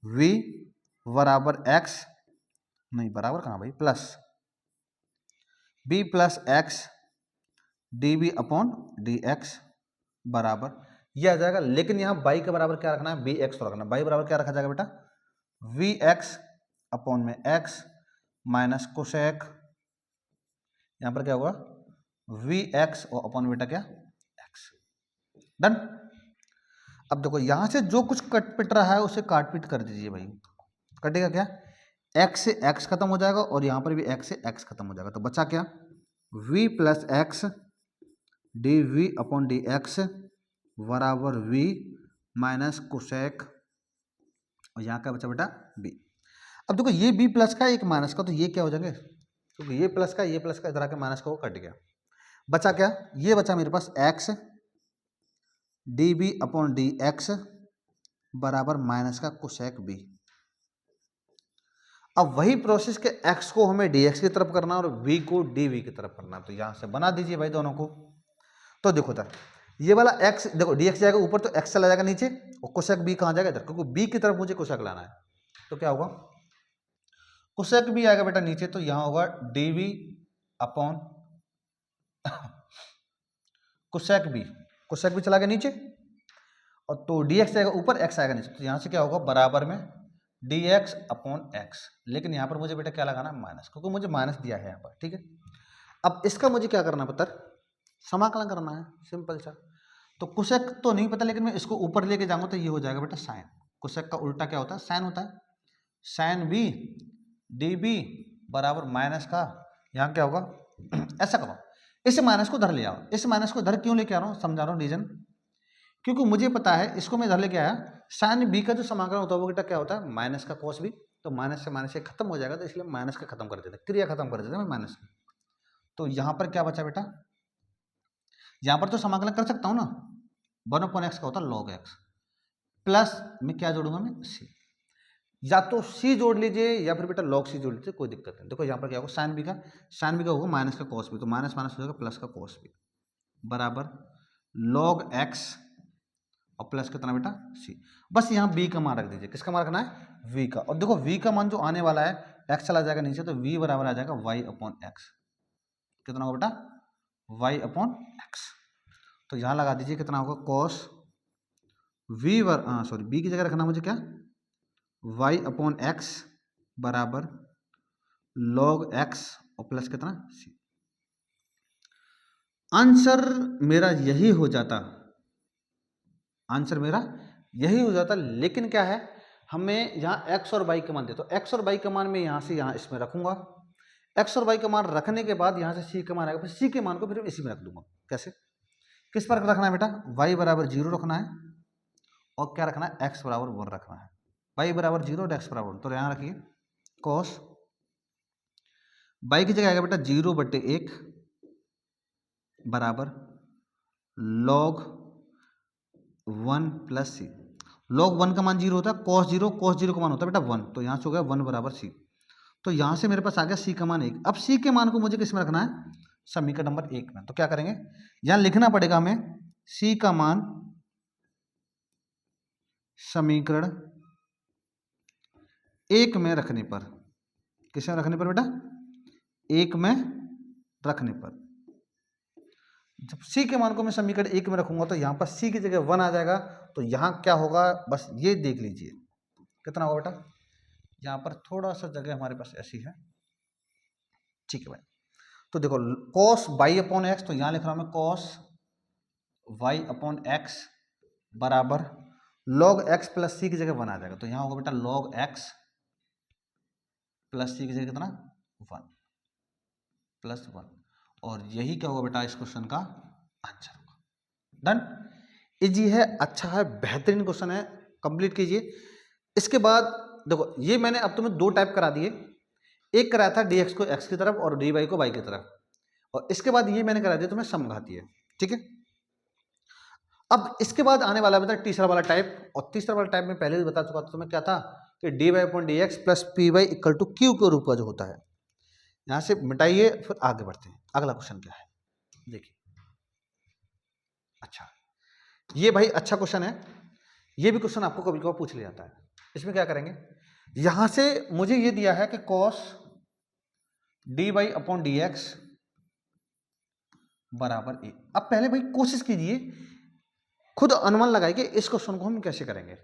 v बराबर x, नहीं बराबर कहाँ भाई, plus b plus x dv upon dx बराबर ये आ जाएगा। लेकिन यहाँ y के बराबर क्या रखना है, bx तो रखना है। y बराबर क्या रखा जाएगा बेटा, vx अपॉन में x माइनस कोसेक, यहाँ पर क्या होगा vx और अपॉन बेटा क्या x। डन। अब देखो यहाँ से जो कुछ कट पिट रहा है उसे काट पीट कर दीजिए भाई, कटेगा क्या, x से x खत्म हो जाएगा और यहाँ पर भी x से x खत्म हो जाएगा। तो बचा क्या, v plus x D we upon D x बराबर v माइनस कोसेक, और यहाँ क्या बचा बेटा b। अब देखो ये b प्लस का एक माइनस का, तो ये क्या हो जाएंगे, क्योंकि ये प्लस का ये प्लस का इधर आके माइनस का वो कट गया। बचा क्या, ये बचा मेरे पास x d b upon D x बराबर माइनस का कोसेक b। अब वही प्रोसेस के x को हमें dx की तरफ करना और v को dv की तरफ करना, तो यहां से बना दीजिए भाई दोनों को। तो देखो था ये वाला x, देखो dx जाएगा ऊपर तो x चला जाएगा नीचे और कोसेक b कहाँ जाएगा इधर, क्योंकि b की तरफ मुझे कोसेक लाना है। तो क्या होगा, कोसेक b आएगा बेटा नीचे, तो यहां होगा dv अपॉन कोसेक b चला गया नीचे, और तो dx जाएगा ऊपर, x आएगा नीचे, तो यहां से क्या होगा बराबर में dx अपॉन x। लेकिन यहाँ पर मुझे बेटा क्या लगाना है माइनस, क्योंकि मुझे माइनस दिया है यहाँ पर, ठीक है। अब इसका मुझे क्या करना पता, समाकलन करना है, सिंपल सा। तो कोसेक तो नहीं पता, लेकिन मैं इसको ऊपर लेके जाऊंगा तो ये हो जाएगा बेटा साइन। कोसेक का उल्टा क्या होता है, साइन होता है। साइन बी डी बी बराबर माइनस का, यहाँ क्या होगा ऐसा करो, इस माइनस को धर ले आओ। इस माइनस को धर क्यों लेके आ रहा हूँ, समझा रहा हूँ रीजन, क्योंकि मुझे पता है इसको मैं इधर लेके आया, साइन बी का जो समाकलन होता है वो बेटा क्या होता है माइनस का कॉस बी, तो माइनस से माइनस से खत्म हो जाएगा, तो इसलिए माइनस का खत्म कर देते, क्रिया खत्म कर देते मैं माइनस की। तो यहाँ पर क्या बचा बेटा, यहाँ पर तो समाकलन कर सकता हूँ ना, 1/x का होता है log x, प्लस मैं क्या जोड़ूंगा मैं c, या तो c जोड़ लीजिए या फिर बेटा log c जोड़ लीजिए, कोई दिक्कत नहीं। देखो यहाँ पर क्या होगा, साइन बी का होगा माइनस का कॉस बी, तो माइनस माइनस हो जाएगा प्लस का कॉस बी बराबर log x और प्लस कितना बेटा c। बस यहाँ b का मान रख दीजिए, किसका मान रखना है v का, और देखो v का मान जो आने वाला है x चला जाएगा नीचे, तो v बराबर आ जाएगा y अपॉन x, कितना होगा बेटा y अपॉन x। तो यहाँ लगा दीजिए कितना होगा cos v सॉरी b की जगह रखना मुझे क्या, y अपॉन x बराबर log x और प्लस कितना c। आंसर मेरा यही हो जाता, आंसर मेरा यही हो जाता। लेकिन क्या है, हमें यहाँ x और y का मान दे, तो x और y का मान मैं यहाँ से यहाँ इसमें रखूंगा, x और y का मान रखने के बाद यहाँ से c का मान आएगा, फिर c के मान को फिर इसी में रख दूंगा। कैसे, किस पर रखना है बेटा, y बराबर 0 रखना है और क्या रखना है x बराबर 1 रखना है, y बराबर 0 और x बराबर 1। तो यहाँ रखिए cos y की जगह आएगा बेटा 0/1 बराबर log 1 प्लस c। log 1 का मान 0 होता है, cos 0 का मान होता है बेटा 1, तो यहाँ से हो गया 1 बराबर c। तो यहाँ से मेरे पास आ गया c का मान 1। अब c के मान को मुझे किस में रखना है, समीकरण नंबर 1 में। तो क्या करेंगे, यहाँ लिखना पड़ेगा हमें c का मान समीकरण 1 में रखने पर, किस में रखने पर बेटा 1 में रखने पर। जब c के मान को मैं समीकरण 1 में रखूंगा तो यहाँ पर c की जगह 1 आ जाएगा, तो यहाँ क्या होगा बस ये देख लीजिए कितना होगा बेटा, यहाँ पर थोड़ा सा जगह हमारे पास ऐसी है, ठीक है भाई। तो देखो cos y अपॉन एक्स, तो यहाँ लिख रहा हूँ मैं cos y अपॉन एक्स बराबर log x प्लस c की जगह 1 आ जाएगा, तो यहाँ होगा बेटा log x प्लस c की जगह कितना 1 प्लस 1, और यही क्या होगा बेटा इस क्वेश्चन का आंसर होगा। डन, इजी है, अच्छा है, बेहतरीन क्वेश्चन है, कंप्लीट कीजिए। इसके बाद देखो ये मैंने अब तुम्हें 2 टाइप करा दिए, एक कराया था dx को x की तरफ और dy को y की तरफ, और इसके बाद ये मैंने करा दिया तुम्हें समघातीय, ठीक है। अब इसके बाद आने वाला मतलब तीसरा वाला टाइप, और तीसरा वाला टाइप में पहले भी बता चुका था तुम्हें, क्या था कि d Y upon D x plus p y equal to q के रूप का जो होता है। यहां से मिटाइए, फिर आगे बढ़ते हैं। अगला क्वेश्चन क्या है देखिए। अच्छा, ये भाई अच्छा क्वेश्चन है, ये भी क्वेश्चन आपको कभी कभी पूछ लिया जाता है। इसमें क्या करेंगे, यहां से मुझे ये दिया है कि cos d Y upon D x बराबर ए। अब पहले भाई कोशिश कीजिए, खुद अनुमान लगाइए कि इस क्वेश्चन को हम कैसे करेंगे।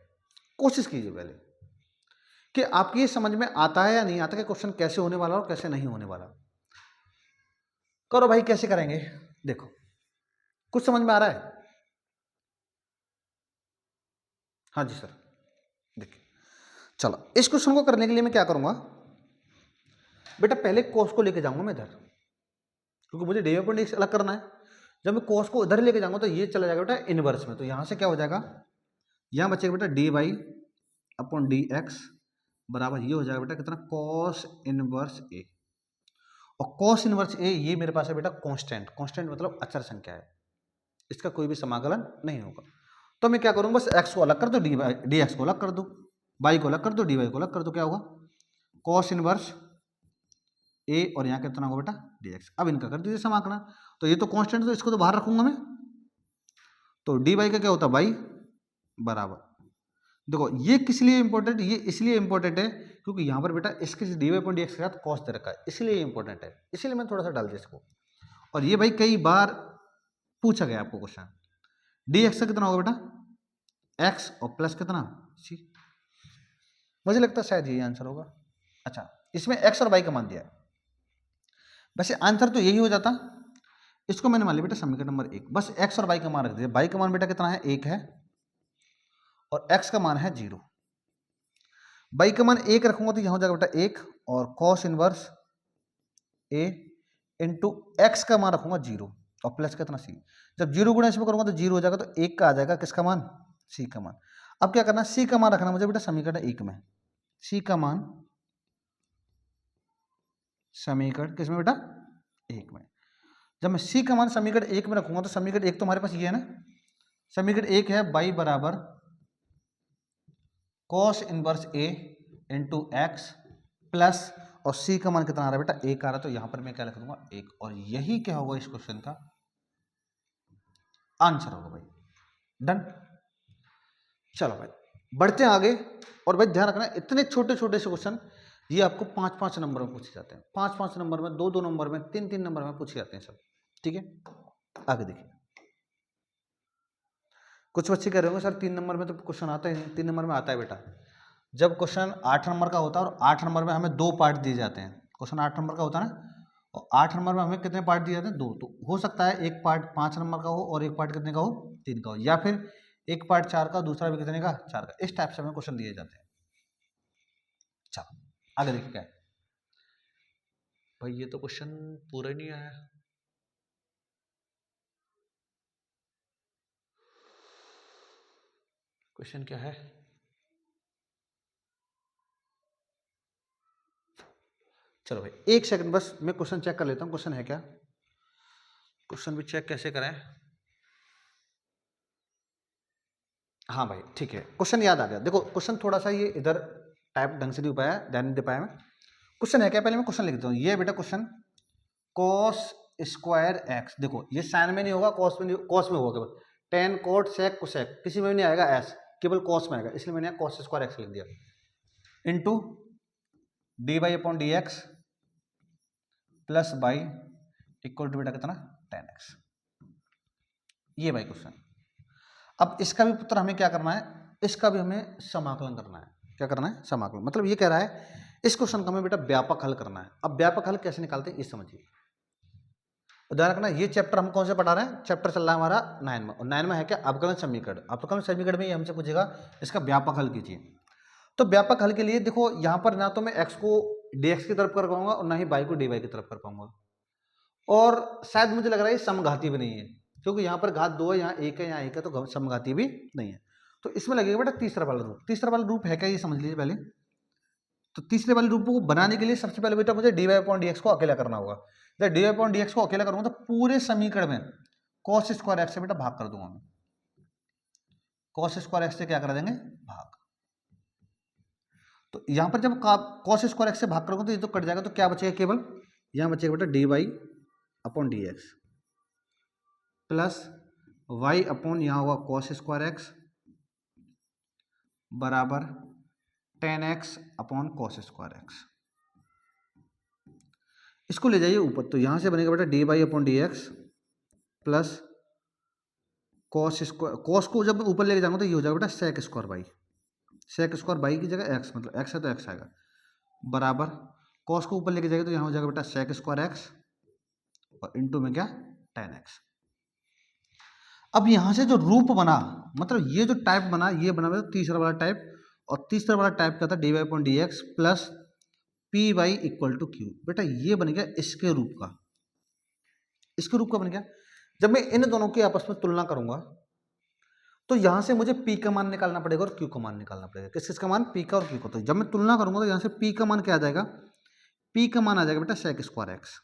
कोशिश कीजिए पहले कि आपकी ये समझ में आता है या नहीं आता कि क्वेश्चन कैसे होने वाला और कैसे नहीं होने वाला। करो भाई, कैसे करेंगे देखो, कुछ समझ में आ रहा है? हाँ जी सर। देखिए चलो, इस क्वेश्चन को करने के लिए मैं क्या करूंगा बेटा, पहले कॉस को लेके जाऊंगा मैं इधर, क्योंकि मुझे डी अपॉन डी एक्स अलग करना है। जब मैं कॉस को इधर लेके जाऊंगा तो ये चला जाएगा बेटा इनवर्स में, तो यहां से क्या हो जाएगा, यहां बचेगा बेटा d Y upon D x बराबर ये हो जाएगा बेटा कितना, कॉस इनवर्स ए। और कॉस इनवर्स ए ये मेरे पास है बेटा कांस्टेंट, कांस्टेंट मतलब अचर संख्या है, इसका कोई भी समाकलन नहीं होगा। तो मैं क्या करूंगा, बस एक्स को अलग कर दो, डी एक्स को अलग कर दो, वाई को अलग कर दो, डी वाई को अलग कर दो, क्या होगा कॉस इनवर्स ए, और यहाँ कितना होगा बेटा डी एक्स। अब इनका कर दीजिए समाकलन, तो ये तो कांस्टेंट, तो इसको तो बाहर रखूंगा मैं, तो डी वाई का क्या होता है वाई बराबर, देखो ये किस लिए इंपॉर्टेंट, ये इसलिए इंपॉर्टेंट है क्योंकि यहाँ पर बेटा इसके डी वाई पॉइंट एक्स के साथ कॉस दे रखा है, इसलिए इंपॉर्टेंट है, इसलिए मैं थोड़ा सा डाल दिया इसको। और ये भाई कई बार पूछा गया आपको क्वेश्चन, डी एक्स का कितना होगा बेटा एक्स और प्लस कितना सी, मुझे लगता है शायद यही आंसर होगा। अच्छा, इसमें एक्स और वाई का मान दिया है, वैसे आंसर तो यही हो जाता, इसको मैंने मान लिया बेटा समीकरण नंबर 1, बस एक्स और वाई का मान रख दिया। वाई का मान बेटा कितना है 1 है, और एक्स का मान है 0। वाई का मान 1 रखूंगा तो यहां हो जाएगा बेटा 1, और कॉस इनवर्स ए इंटू एक्स का मान रखूंगा 0, और प्लस कितना सी। जब 0 गुणा इसमें करूंगा तो 0 हो जाएगा, तो 1 का आ जाएगा किसका मान, सी का मान। अब क्या करना, सी का मान रखना मुझे बेटा समीकरण 1 में, सी का मान समीकरण किसमें बेटा 1 में। जब मैं सी का मान समीकरण 1 में रखूंगा तो समीकरण 1 तो हमारे पास ये है ना, समीकरण 1 है वाई बराबर कॉस इनवर्स ए इंटू एक्स प्लस, और सी का मान कितना आ रहा है बेटा 1 आ रहा है, तो यहां पर मैं क्या लिख दूंगा 1, और यही क्या होगा इस क्वेश्चन का आंसर होगा भाई। डन, चलो भाई बढ़ते हैं आगे। और भाई ध्यान रखना, इतने छोटे छोटे से क्वेश्चन ये आपको 5-5 नंबर में पूछे जाते हैं, 5-5 नंबर में, 2-2 नंबर में, 3-3 नंबर में पूछे जाते हैं सब, ठीक है। आगे देखिए, कुछ बच्चे कह रहे होंगे सर 3 नंबर में तो क्वेश्चन आता ही नहीं। 3 नंबर में आता है बेटा, जब क्वेश्चन 8 नंबर का होता है और 8 नंबर में हमें 2 पार्ट दिए जाते हैं, क्वेश्चन 8 नंबर का होता है ना, और 8 नंबर में हमें कितने पार्ट दिए जाते हैं 2, तो हो सकता है एक पार्ट 5 नंबर का हो और एक पार्ट कितने का हो 3 का हो, या फिर एक पार्ट 4 का दूसरा भी कितने का 4 का, इस टाइप से हमें क्वेश्चन दिए जाते हैं। चलो आगे देखिए क्या है भाई, ये तो क्वेश्चन पूरा ही नहीं आया। क्वेश्चन क्या है, चलो भाई एक सेकंड बस मैं क्वेश्चन चेक कर लेता हूँ, क्वेश्चन है क्या, क्वेश्चन भी चेक कैसे करें। हाँ भाई ठीक है, क्वेश्चन याद आ गया। देखो क्वेश्चन थोड़ा सा ये इधर टाइप ढंग से नहीं हो पाया, ध्यान नहीं दे पाया मैं। क्वेश्चन है क्या, पहले मैं क्वेश्चन लिख देता हूँ। ये बेटा क्वेश्चन कॉस स्क्वायर एक्स, देखो ये साइन में नहीं होगा, कॉस में नहीं, कॉस में होगा केवल, टेन कोट सेक कोसेक किसी में भी नहीं आएगा एस, केवल कॉस में आएगा, इसलिए मैंने कॉस स्क्वायर एक्स लिख दिया, into d Y upon D x plus by equal to बेटा कितना 10x। ये भाई क्वेश्चन। अब इसका भी पुत्र हमें क्या करना है, इसका भी हमें समाकलन करना है। क्या करना है, समाकलन, मतलब ये कह रहा है इस क्वेश्चन का हमें बेटा व्यापक हल करना है। अब व्यापक हल कैसे निकालते हैं ये समझिए। उदाहरण रखना, ये चैप्टर हम कौन से पढ़ा रहे हैं, चैप्टर चल रहा है हमारा 9 में, और 9 में है क्या अवकलन समीकरण। अवकलन समीकरण में ये हमसे पूछेगा इसका व्यापक हल कीजिए। तो व्यापक हल के लिए देखो यहाँ पर ना तो मैं x को dx की तरफ कर पाऊंगा और ना ही y को dy की तरफ कर पाऊंगा, और शायद मुझे लग रहा है समघाती भी नहीं है, क्योंकि यहाँ पर घात 2 है, यहाँ 1 है, यहाँ 1 है, तो समघाती भी नहीं है। तो इसमें लगेगा बेटा तीसरा वाला रूप। तीसरा वाला रूप है क्या ये समझ लीजिए पहले। तो तीसरे वाले रूप को बनाने के लिए सबसे पहले बेटा मुझे dy अपॉन dx को अकेला करना होगा। जब dy अपॉन dx को अकेला करूंगा तो पूरे समीकरण में cos स्क्वायर x से बेटा भाग कर दूंगा मैं, कॉस स्क्वायर एक्स से क्या कर देंगे, भाग। तो यहाँ पर जब कॉस स्क्वायर एक्स से भाग करोगे तो ये तो कट जाएगा, तो क्या बचेगा, केवल यहाँ बचेगा बेटा d Y upon D x plus y upon यहाँ हुआ कॉस स्क्वायर एक्स बराबर tan x upon cos square x. इसको ले जाइए ऊपर, तो यहाँ से बनेगा बेटा d Y upon D x plus cos square, cos को जब ऊपर लेके जाऊंगा तो ये हो जाएगा बेटा sec square by, sec square by की जगह एक्स, मतलब एक्स है तो एक्स आएगा, बराबर कॉस को ऊपर लेके जाएगा तो यहाँ हो जाएगा बेटा सेक स्क्वायर एक्स और इंटू में क्या, टेन एक्स। अब यहाँ से जो रूप बना, मतलब ये जो टाइप बना, ये बना बेटा तीसरा वाला टाइप, और तीसरा वाला टाइप क्या था, d Y upon D x plus p y equal to q. बेटा ये बन गया इसके रूप का, इसके रूप का बन गया। जब मैं इन दोनों की आपस में तुलना करूंगा तो यहां से मुझे p का मान निकालना पड़ेगा और q का मान निकालना पड़ेगा। किस किस का मान, p का और q का। तो जब मैं तुलना करूंगा तो यहां से p का मान क्या आ जाएगा, p का मान आ जाएगा बेटा sec square x,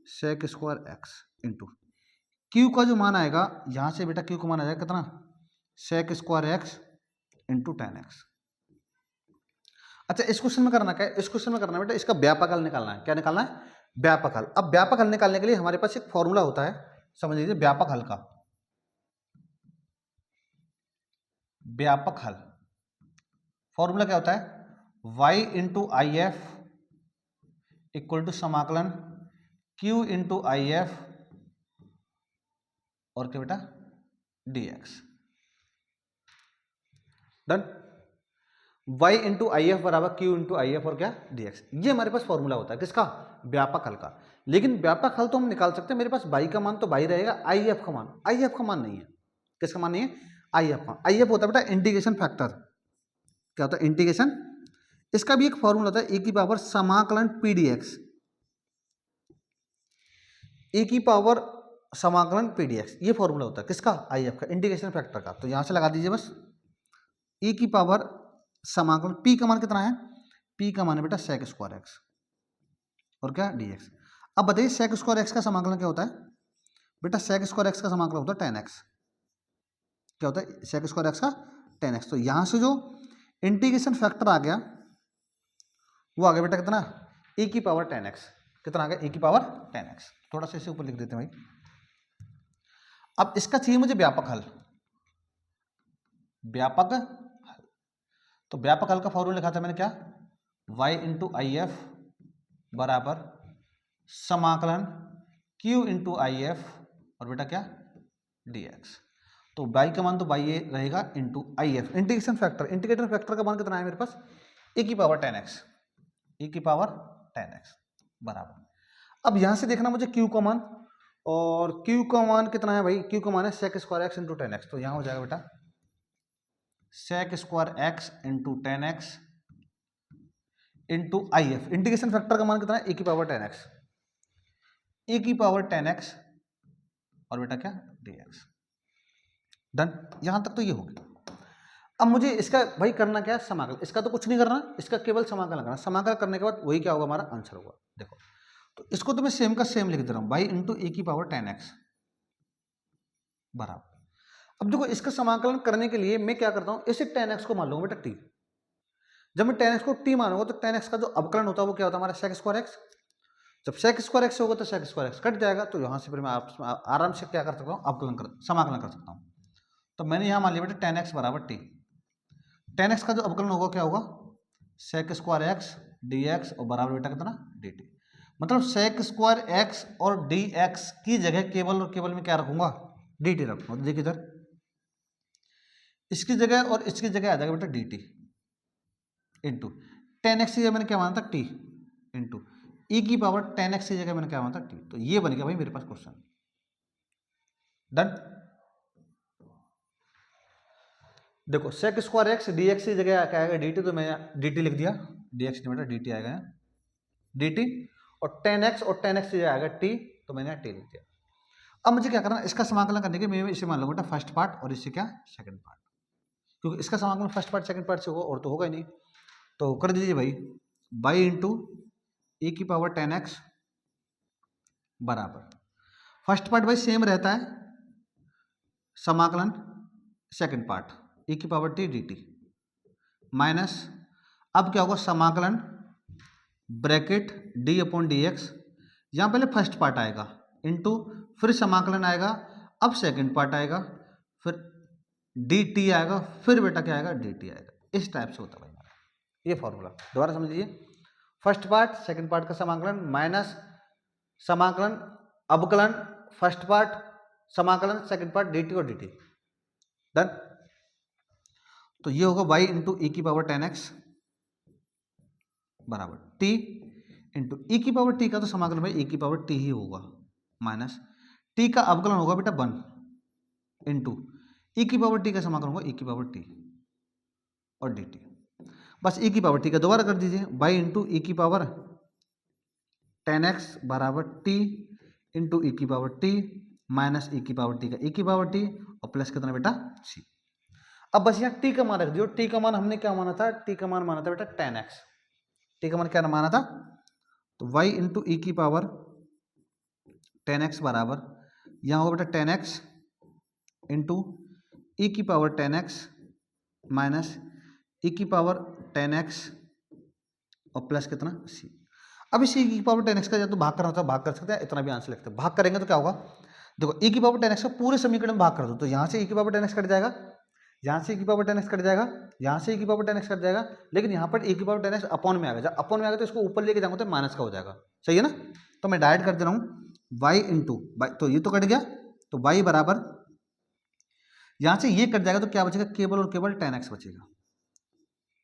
sec square x into q का जो मान आएगा, यहां से बेटा q का मान आ जाएगा कितना, sec square x into tan x. अच्छा इस क्वेश्चन में करना क्या है, इस क्वेश्चन में करना है बेटा इसका व्यापक हल निकालना है। क्या निकालना है, व्यापक हल। अब व्यापक हल निकालने के लिए हमारे पास एक फॉर्मूला होता है, समझ लीजिए व्यापक हल का। व्यापक हल फॉर्मूला क्या होता है, y into I F equal to समाकलन q इंटू आई एफ और क्या बेटा dx। Done. y into I F बराबर q इंटू आई एफ और क्या dx, ये हमारे पास फॉर्मूला होता है किसका, व्यापक हल का। लेकिन व्यापक हल तो हम निकाल सकते हैं, मेरे पास y का मान तो y रहेगा, आई एफ का मान, आई एफ का मान नहीं है। किसका मान नहीं है, आई एफ का। आई एफ होता है बेटा इंटीग्रेशन फैक्टर। क्या होता है, इंटीग्रेशन। इसका भी एक फॉर्मूला होता है ए की पावर समाकलन पी डी एक्स, ए की पावर समाकलन पी डी एक्स, ये फॉर्मूला होता है किसका, आई एफ का, इंटीग्रेशन फैक्टर का। तो यहां से लगा दीजिए बस, ए की पावर समाकलन, पी का मान कितना है, पी का मान है बेटा सेक स्क्वायर एक्स और क्या dx। अब बताइए सेक स्क्वायर एक्स का समाकलन क्या होता है, बेटा सेक स्क्वायर एक्स का समाकलन होता है टेन एक्स। क्या होता है, सेक स्क्वायर एक्स का टेन एक्स। तो यहां से जो इंटीग्रेशन फैक्टर आ गया वो आ गया बेटा कितना, ए की पावर टेन एक्स। कितना आ गया, ए की पावर टेन एक्स। थोड़ा सा इसे ऊपर लिख देते हैं भाई। अब इसका चाहिए मुझे व्यापक हल, व्यापक हल। तो व्यापक हल का फॉर्मूला लिखा था मैंने क्या, y इंटू आई एफ बराबर समाकलन q इंटू आई एफ और बेटा क्या dx। तो y का मान तो y रहेगा into I F, integration factor, integrator factor का मान कितना है मेरे पास, ए की पावर टेन एक्स, ए की पावर टेन एक्स बराबर। अब यहां से देखना मुझे q का मान, और q का मान कितना है भाई, q का मान है sec square x into tan x. तो यहां हो जाएगा बेटा sec square x into tan x into I F, integration factor का मान कितना है, ए की पावर टेन एक्स, ए की पावर टेन एक्स और बेटा क्या dx। डन, यहां तक तो ये हो गया। अब मुझे इसका भाई करना क्या है, समाकल। इसका तो कुछ नहीं करना, इसका केवल समाकल करना। समाकल करने के बाद वही क्या होगा, हमारा आंसर होगा। देखो तो इसको तो मैं सेम का सेम लिख दे रहा हूं, y इंटू ए की पावर टेन एक्स बराबर। अब देखो इसका समाकलन करने के लिए मैं क्या करता हूं, इसे टेन एक्स को मान लूंगा बेटा t। जब मैं टेन एक्स को t मानूंगा तो टेन एक्स का जो अवकलन होता है वो क्या होता है हमारा सेक स्क्वायर एक्स। जब सेक स्क्वायर एक्स होगा तो सेक स्क्वायर एक्स कट जाएगा, तो यहाँ से फिर मैं आराम से क्या कर सकता हूँ, अवकलन कर, समाकलन कर सकता हूँ। तो मैंने यहाँ मान लिया बेटा टेन एक्स बराबर टी। टेन एक्स का जो अवकलन होगा क्या होगा, sec square x d x और बराबर बेटा कितना डी टी। मतलब सेक स्क्वायर एक्स और डी एक्स की जगह केवल और केवल मैं क्या रखूंगा, डी टी रखूंगा। देखिए इधर इसकी जगह और इसकी जगह आ जाएगा बेटा D T into tan x की जगह मैंने क्या माना था टी इंटू ई की पावर टेन एक्स की जगह मैंने क्या माना था टी। तो ये बन गया भाई मेरे पास क्वेश्चन। डन। देखो sec square x d x की जगह क्या आएगा डी टी, तो मैं डी टी लिख दिया, डी एक्स नहीं बेटा डी टी आएगा डी टी, और टेन एक्स की जगह आएगा टी, तो मैंने टी लिख दिया। अब मुझे क्या करना है, इसका समाकलन करने के मैं इसे मान लूंगा बेटा फर्स्ट पार्ट और इससे क्या सेकंड पार्ट, क्योंकि इसका समाकलन फर्स्ट पार्ट सेकंड पार्ट से होगा और तो होगा ही नहीं। तो कर दीजिए भाई बाई इंटू ए की पावर टेन एक्स बराबर फर्स्ट पार्ट भाई सेम रहता है समाकलन सेकंड पार्ट ई की power T D T minus, अब क्या होगा समाकलन bracket D upon D x, यहाँ पहले फर्स्ट पार्ट आएगा इनटू, फिर समाकलन आएगा, अब सेकंड पार्ट आएगा, फिर डी टी आएगा, फिर बेटा क्या आएगा डी टी आएगा। इस टाइप से होता है भाई हमारा ये फॉर्मूला। दोबारा समझ लीजिए, फर्स्ट पार्ट सेकंड पार्ट का समाकलन माइनस समाकलन अवकलन फर्स्ट पार्ट समाकलन सेकंड पार्ट डी टी और डी टी। डन। तो ये होगा y इंटू ई की पावर 10x बराबर t इंटू ई की पावर t का तो समाकलन भाई ई की पावर t ही होगा, माइनस t का अवकलन होगा बेटा 1 इंटू ई की पावर t का समाकलन होगा ई की पावर t और dt। बस ई की पावर t का दोबारा कर दीजिए, y इंटू ई की पावर 10x बराबर t इंटू ई की पावर t माइनस ई की पावर t का ई की पावर t और प्लस कितना बेटा c। अब बस यहाँ t का मान रख दियो, t का मान हमने क्या माना था, t का मान माना था बेटा 10x, t का मान क्या माना था, तो y इंटू ई की पावर 10x बराबर यहाँ होगा बेटा 10x इंटू ई की पावर 10x माइनस ई की पावर 10x और प्लस कितना c। अब इस ई की पावर 10x का जब तो भाग करना था भाग कर सकते हैं, इतना भी आंसर लिखते हैं। भाग करेंगे तो क्या होगा, देखो ई की पावर 10x का पूरे समीकरण में भाग कर दो, तो यहाँ से ई की पावर 10x कट जाएगा, यहाँ से ई की पावर 10x कट जाएगा, यहाँ से ई की पावर 10x कट जाएगा, लेकिन यहाँ पर ई की पावर 10x अपॉन में आ गया। जब अपॉन में आ गया तो इसको ऊपर लेके जाऊंगा तो माइनस का हो जाएगा, सही है ना। तो मैं डायरेक्ट कर दे रहा हूँ वाई इंटू, तो ये तो कट गया, तो वाई बराबर यहाँ से ये कट जाएगा तो क्या बचेगा, केवल और केवल 10x बचेगा।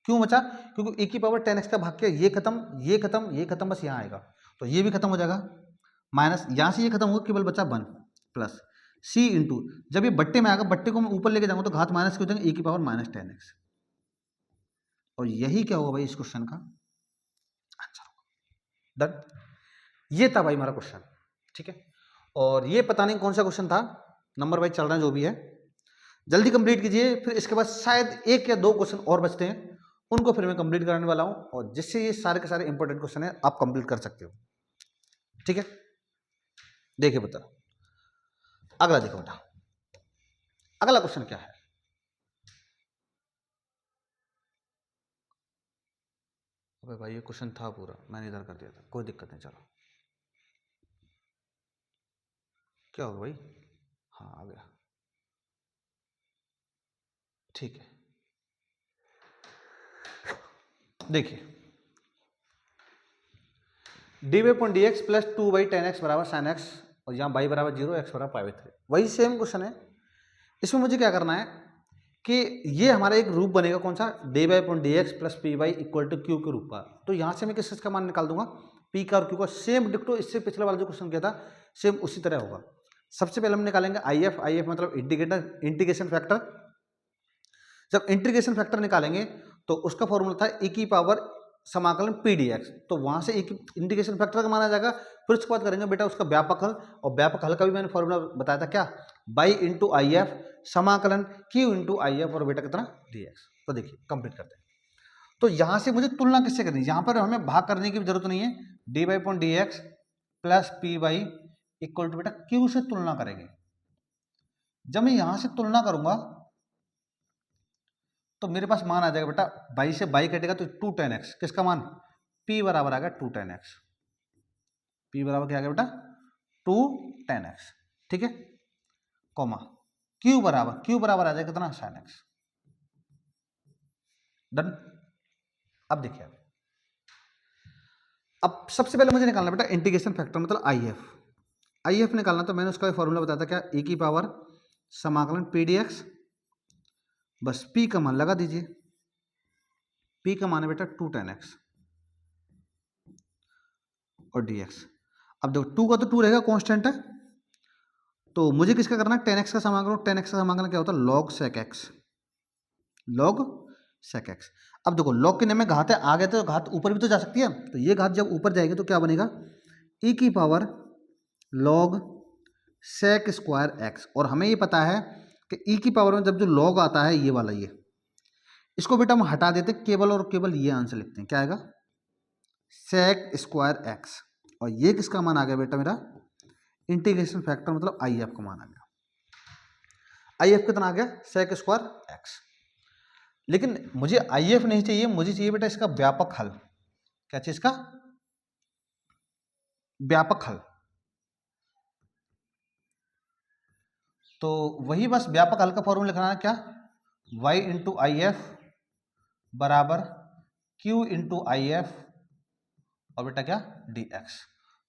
क्यों बचा, क्योंकि ई की पावर 10x का भाग किया, ये खत्म ये खत्म ये खत्म, बस यहाँ आएगा तो ये भी खत्म हो जाएगा, माइनस यहाँ से ये खत्म होगा, केवल बचा 1 प्लस c इंटू, जब ये बट्टे में आएगा बट्टे को मैं ऊपर लेके जाऊंगा तो घात माइनस की हो जाएंगे, e की पावर माइनस 10x। और यही क्या होगा भाई इस क्वेश्चन का आंसर होगा। डन। ये था भाई हमारा क्वेश्चन, ठीक है। और ये पता नहीं कौन सा क्वेश्चन था, नंबर वाइज चल रहा है जो भी है, जल्दी कंप्लीट कीजिए, फिर इसके बाद शायद 1 या 2 क्वेश्चन और बचते हैं, उनको फिर मैं कंप्लीट कराने वाला हूं, और जिससे ये सारे के सारे इंपॉर्टेंट क्वेश्चन है आप कंप्लीट कर सकते हो, ठीक है। देखिए बता, अगला देखो बेटा, अगला क्वेश्चन क्या है। अबे भाई ये क्वेश्चन था पूरा, मैंने इधर कर दिया था, कोई दिक्कत नहीं, चलो क्या होगा भाई, हाँ आ गया, ठीक है। देखिए d y point d x plus 2/10x बराबर साइन एक्स, और यहाँ y बराबर 0 x बराबर π/3, वही सेम क्वेश्चन है। इसमें मुझे क्या करना है कि ये हमारा एक रूप बनेगा कौन सा, d y point d x plus p y equal to q के रूप का। तो यहाँ से मैं किस चीज़ का मान निकाल दूंगा, पी का और क्यू का, सेम डिक्टो इससे पिछले वाला जो क्वेश्चन किया था सेम उसी तरह होगा। सबसे पहले हम निकालेंगे आई एफ मतलब इंटीग्रेशन फैक्टर। जब इंटीग्रेशन फैक्टर निकालेंगे तो उसका फॉर्मूला था e की पावर समाकलन पी डी एक्स, तो वहां से इंटीग्रेशन फैक्टर का माना जाएगा। फिर उसके बाद करेंगे बेटा उसका व्यापक हल, और व्यापक हल का भी मैंने फॉर्मूला बताया था क्या, बाई इंटू आई एफ समाकलन क्यू इंटू आई एफ, और बेटा कितना डी एक्स। तो देखिए कंप्लीट करते हैं। तो यहाँ से मुझे तुलना किससे करनी है, यहाँ पर हमें भाग करने की जरूरत नहीं है, d y point d x plus p y equal to बेटा क्यू से तुलना करेंगे। जब मैं यहाँ से तुलना करूंगा तो मेरे पास मान आ जाएगा बेटा, बाई से बाई कटेगा तो 210x, किसका मान, p बराबर आ गया 210x, p बराबर क्या आ गया बेटा 210x, ठीक है, कॉमा q बराबर आ जाएगा कितना sin x। डन। अब देखिए, अब सबसे पहले मुझे निकालना बेटा इंटीग्रेशन फैक्टर मतलब आई एफ निकालना, तो मैंने उसका फॉर्मूला बताया था क्या, e की पावर समाकलन पी डी एक्स, बस p का मान लगा दीजिए, p का मान है बेटा 210x और dx। अब देखो 2 का तो 2 रहेगा, कांस्टेंट है, तो मुझे किसका करना है 10x का समाकलन, 10x का समाकलन क्या होता है log sec x, log sec x। अब देखो log के नियम में घात है, आ गए तो घात ऊपर भी तो जा सकती है, तो ये घात जब ऊपर जाएगी तो क्या बनेगा, e की power log sec square x, और हमें ये पता है कि e की पावर में जब जो log आता है ये वाला, ये इसको बेटा हम हटा देते, केवल और केवल ये आंसर लिखते हैं, क्या आएगा sec स्क्वायर x, और ये किसका मान आ गया बेटा मेरा इंटीग्रेशन फैक्टर मतलब आई एफ का मान आ गया। आई एफ कितना आ गया, सेक स्क्वायर एक्स। लेकिन मुझे आई एफ नहीं चाहिए, मुझे चाहिए बेटा इसका व्यापक हल। क्या चीज का व्यापक हल? तो वही बस व्यापक हल का फॉर्मूला लिखना है, क्या, y इंटू आई एफ बराबर q इंटू आई एफ और बेटा क्या डी एक्स।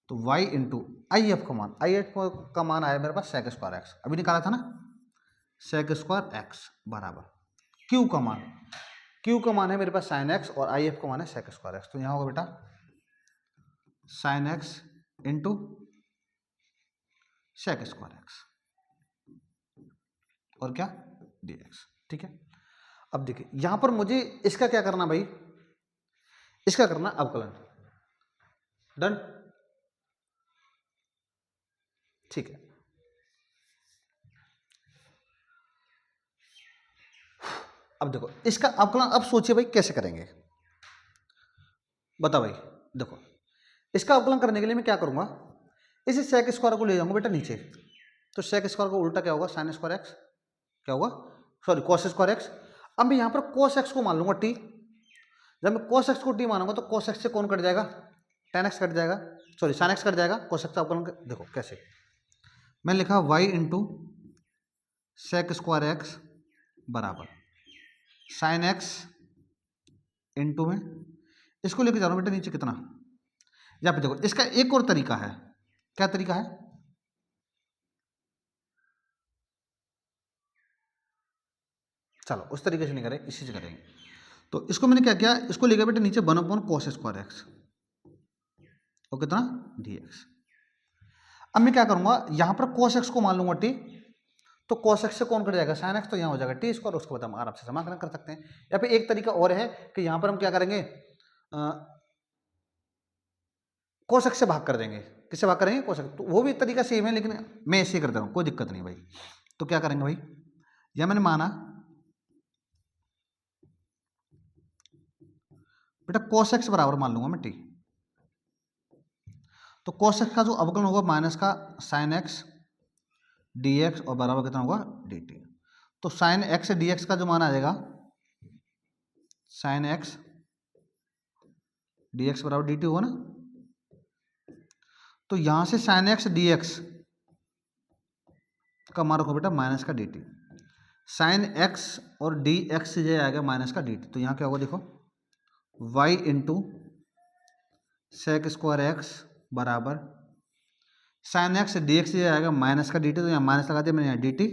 तो y इंटू आई एफ का मान, आई एफ का मान आया मेरे पास सेक स्क्वायर एक्स, अभी निकाला था ना, सेक स्क्वायर एक्स बराबर q का मान, q का मान है मेरे पास साइन एक्स और आई एफ का मान है सेक स्क्वायर एक्स। तो यहाँ होगा बेटा sine x into sec square x और क्या डी एक्स। ठीक है, अब देखिए यहां पर मुझे इसका क्या करना भाई, इसका करना अवकलन। डन, ठीक है। अब देखो इसका अवकलन, अब सोचिए भाई कैसे करेंगे, बताओ भाई। देखो इसका अवकलन करने के लिए मैं क्या करूंगा, इसे सेक स्क्वायर को ले जाऊंगा बेटा नीचे, तो सेक स्क्वायर को उल्टा क्या होगा, साइन स्क्वायर एक्स, क्या होगा, सॉरी कॉस स्क्वायर एक्स। अब मैं यहाँ पर कॉस एक्स को मान लूंगा टी, जब मैं cos x को t मानूंगा तो cos x से कौन कट जाएगा, tan x कट जाएगा, सॉरी sin x कट जाएगा, cos x का अवकलन देखो कैसे, मैंने लिखा y into sec square x बराबर sin x इंटू में इसको लेके जा रहा हूँ बेटा नीचे कितना, यहाँ पे देखो इसका एक और तरीका है, क्या तरीका है, चलो उस तरीके से नहीं करें, इसी से करेंगे। तो इसको मैंने क्या किया, इसको लेकर बेटा नीचे 1/cos कॉस स्क्वायर एक्स और कितना डी एक्स। अब मैं क्या करूंगा, यहां पर cos x को मान लूंगा t, तो cos x से कौन कट जाएगा, sin x, तो यहाँ हो जाएगा टी स्क्वायर, उसके बाद हम आराम से समाकलन कर सकते हैं। या फिर एक तरीका और है कि यहाँ पर हम क्या करेंगे, cos x से भाग कर देंगे, किससे भाग करेंगे, cos x, तो वो भी तरीका सेम है, लेकिन मैं ऐसे ही कर दे रहा हूँ, कोई दिक्कत नहीं भाई। तो क्या करेंगे भाई, यह मैंने माना बेटा cos x बराबर मान लूंगा मैं t, तो cos x का जो अवकलन होगा माइनस का sin x dx और बराबर कितना होगा dt। तो sin x dx का जो मान आ जाएगा sin x dx बराबर dt होगा ना, तो यहां से sin x dx का मान रखो बेटा माइनस का dt, sin x और dx से आएगा माइनस का dt, तो यहाँ क्या होगा देखो y into sec square x बराबर साइन एक्स डी एक्स आएगा माइनस का डी टी, तो यहाँ माइनस लगा दिया मैंने यहाँ डी टी,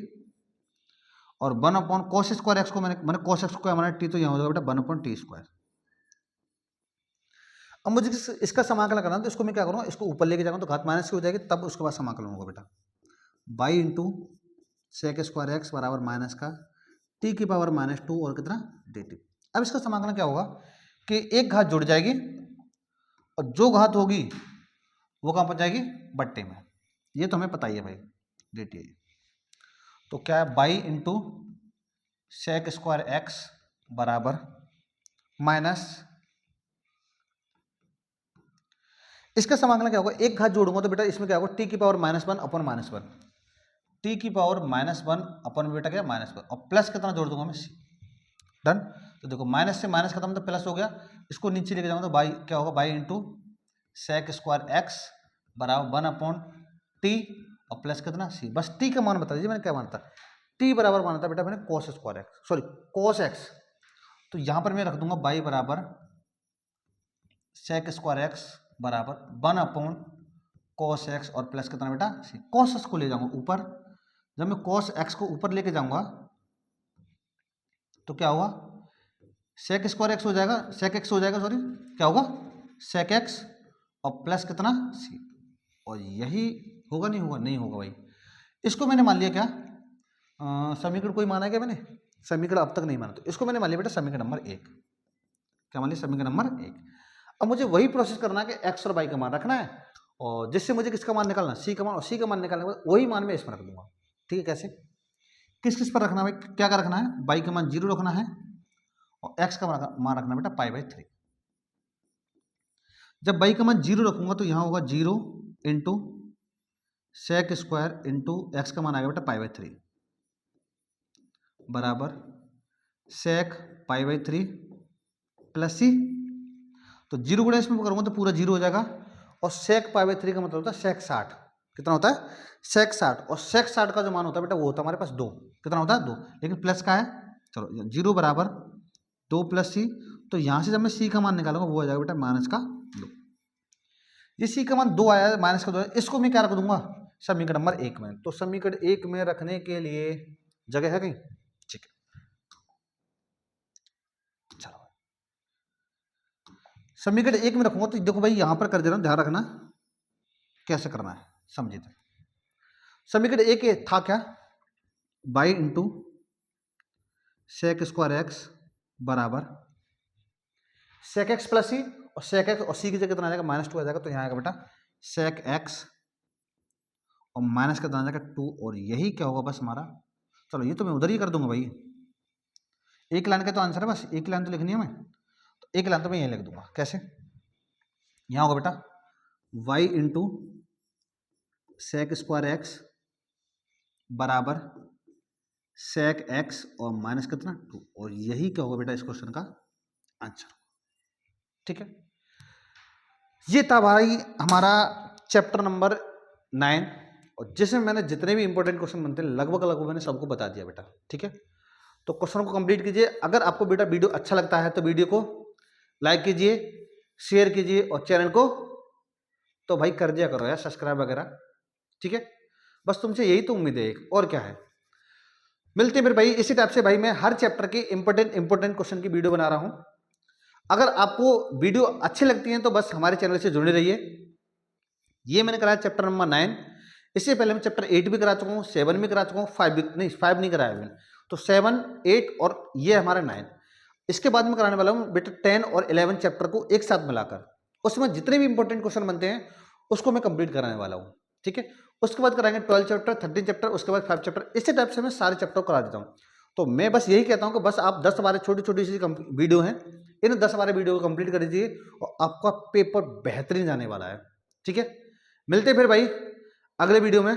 और 1/cos स्क्वायर एक्स को मैंने cos एक्स को क्या माना टी, तो यहाँ हो जाएगा बेटा 1/t स्क्वायर। अब मुझे इसका समाकलन करना, तो इसको मैं क्या करूँगा, इसको ऊपर लेके जाऊँगा तो घात माइनस की हो जाएगी, तब उसके बाद समाकलन होगा बेटा by into sec square x बराबर माइनस का टी की पावर -2 और कितना डी टी। अब इसका समाकलन क्या होगा कि एक घात जुड़ जाएगी और जो घात होगी वो कहाँ पहुँच जाएगी, बट्टे में, ये तो हमें पता ही है भाई डी टी। तो क्या है by into sec square x बराबर माइनस, इसका समाकलन क्या होगा, एक घात जोड़ूंगा तो बेटा इसमें क्या होगा टी की पावर -1 अपन -1, टी की पावर -1 अपन बेटा क्या -1 और प्लस कितना जोड़ दूंगा मैं सी। डन, तो देखो माइनस से माइनस खत्म तो प्लस हो गया, इसको नीचे लेके जाऊंगा तो बाई क्या होगा, by into sec square x बराबर 1/t और प्लस कितना सी। बस टी का मान बता दीजिए मैंने क्या माना था, टी बराबर माना था बेटा मैंने cos square x, sorry cos x, तो यहाँ पर मैं रख दूंगा बाई बराबर सेक स्क्वायर एक्स बराबर 1/cos एक्स और प्लस कितना बेटा सी। cos एक्स को ले जाऊंगा ऊपर, जब मैं cos एक्स को ऊपर लेके जाऊंगा तो क्या होगा, सेक स्क्वायर एक्स हो जाएगा, सेक एक्स हो जाएगा, सॉरी क्या होगा सेक एक्स और प्लस कितना सी, और यही होगा नहीं होगा, नहीं होगा भाई। इसको मैंने मान लिया क्या, समीकरण कोई माना है क्या मैंने, समीकरण अब तक नहीं माना, तो इसको मैंने मान लिया बेटा समीकरण नंबर 1, क्या मान लिया समीकरण नंबर 1। अब मुझे वही प्रोसेस करना है कि एक्स और वाई का मान रखना है, और जिससे मुझे किसका मान निकालना, सी का मान, और सी का मान निकालने के बाद वही मान मैं इसमें रख दूंगा। ठीक है, कैसे, किस किस पर रखना है भाई, क्या रखना है, वाई का मान 0 रखना है और एक्स का मान रखना है बेटा π/3। जब वाई का मान 0 रखूंगा तो यहाँ होगा 0 into sec square into x का मान आएगा बेटा π/3, बराबर सेक पाई बाई 3 प्लस सी। तो जीरो गुणा इसमें करूँगा तो पूरा जीरो हो जाएगा, और सेक पाई बाई 3 का मतलब होता है सेक 60। कितना होता है? सेक 60। और सेक 60 का जो मान होता है बेटा वो होता है हमारे पास 2। कितना होता है? 2। लेकिन प्लस का है, चलो जीरो बराबर 2 प्लस सी। तो यहाँ से जब मैं सी का मान निकालूंगा वो आ जाएगा बेटा माइनस का 2। ये सी का मान 2 आया है, माइनस का 2 है, इसको मैं क्या रख दूंगा समीकरण नंबर 1 में। तो समीकरण 1 में रखने के लिए जगह है कहीं? ठीक है, चलो समीकरण 1 में रखूंगा। तो देखो भाई यहां पर कर दे रहा हूं, ध्यान रखना कैसे करना है, समझिए। तो समीकरण 1 था क्या? By into sec square x बराबर सेक एक्स प्लस सी, और सेक एक्स और सी की जगह कितना आ जाएगा? -2 आ जाएगा। तो यहाँ आएगा बेटा सेक एक्स और माइनस का कितना आ जाएगा 2, और यही क्या होगा बस हमारा। चलो ये तो मैं उधर ही कर दूंगा भाई, एक लाइन का तो आंसर है, बस एक लाइन तो लिखनी है हमें। तो एक लाइन तो मैं यही लिख दूंगा। कैसे? यहाँ होगा बेटा y into sec square x बराबर सेक एक्स और माइनस कितना 2, और यही क्या होगा बेटा इस क्वेश्चन का आंसर। ठीक है, ये था भाई हमारा चैप्टर नंबर 9, और जिसमें मैंने जितने भी इंपॉर्टेंट क्वेश्चन बनते हैं लगभग लगभग मैंने सबको बता दिया बेटा। ठीक है, तो क्वेश्चन को कंप्लीट कीजिए। अगर आपको बेटा वीडियो अच्छा लगता है तो वीडियो को लाइक कीजिए, शेयर कीजिए, और चैनल को तो भाई कर दिया करो यार सब्सक्राइब वगैरह। ठीक है, बस तुमसे यही तो उम्मीद है एक, और क्या है। मिलते हैं फिर भाई इसी टाइप से। भाई मैं हर चैप्टर के इंपॉर्टेंट क्वेश्चन की वीडियो बना रहा हूं। अगर आपको वीडियो अच्छी लगती है तो बस हमारे चैनल से जुड़े रहिए। ये मैंने कराया चैप्टर नंबर 9। इससे पहले मैं चैप्टर 8 भी करा चुका हूँ, 7 भी करा चुका हूँ, 5 नहीं कराया मैंने। तो 7, 8 और ये हमारा 9। इसके बाद में कराने वाला हूँ बेटा 10 और 11 चैप्टर को एक साथ मिलाकर। उसमें जितने भी इंपॉर्टेंट क्वेश्चन बनते हैं उसको मैं कंप्लीट कराने वाला हूँ। ठीक है, उसके बाद कराएंगे 12 चैप्टर, 13 चैप्टर, उसके बाद 5 चैप्टर। इसी टाइप से मैं सारे चैप्टर करा देता हूँ। तो मैं बस यही कहता हूँ कि बस आप 10-12 छोटी छोटी सी वीडियो हैं, इन 10-12 वीडियो को कंप्लीट कर दीजिए और आपका पेपर बेहतरीन जाने वाला है। ठीक है, मिलते हैं फिर भाई अगले वीडियो में।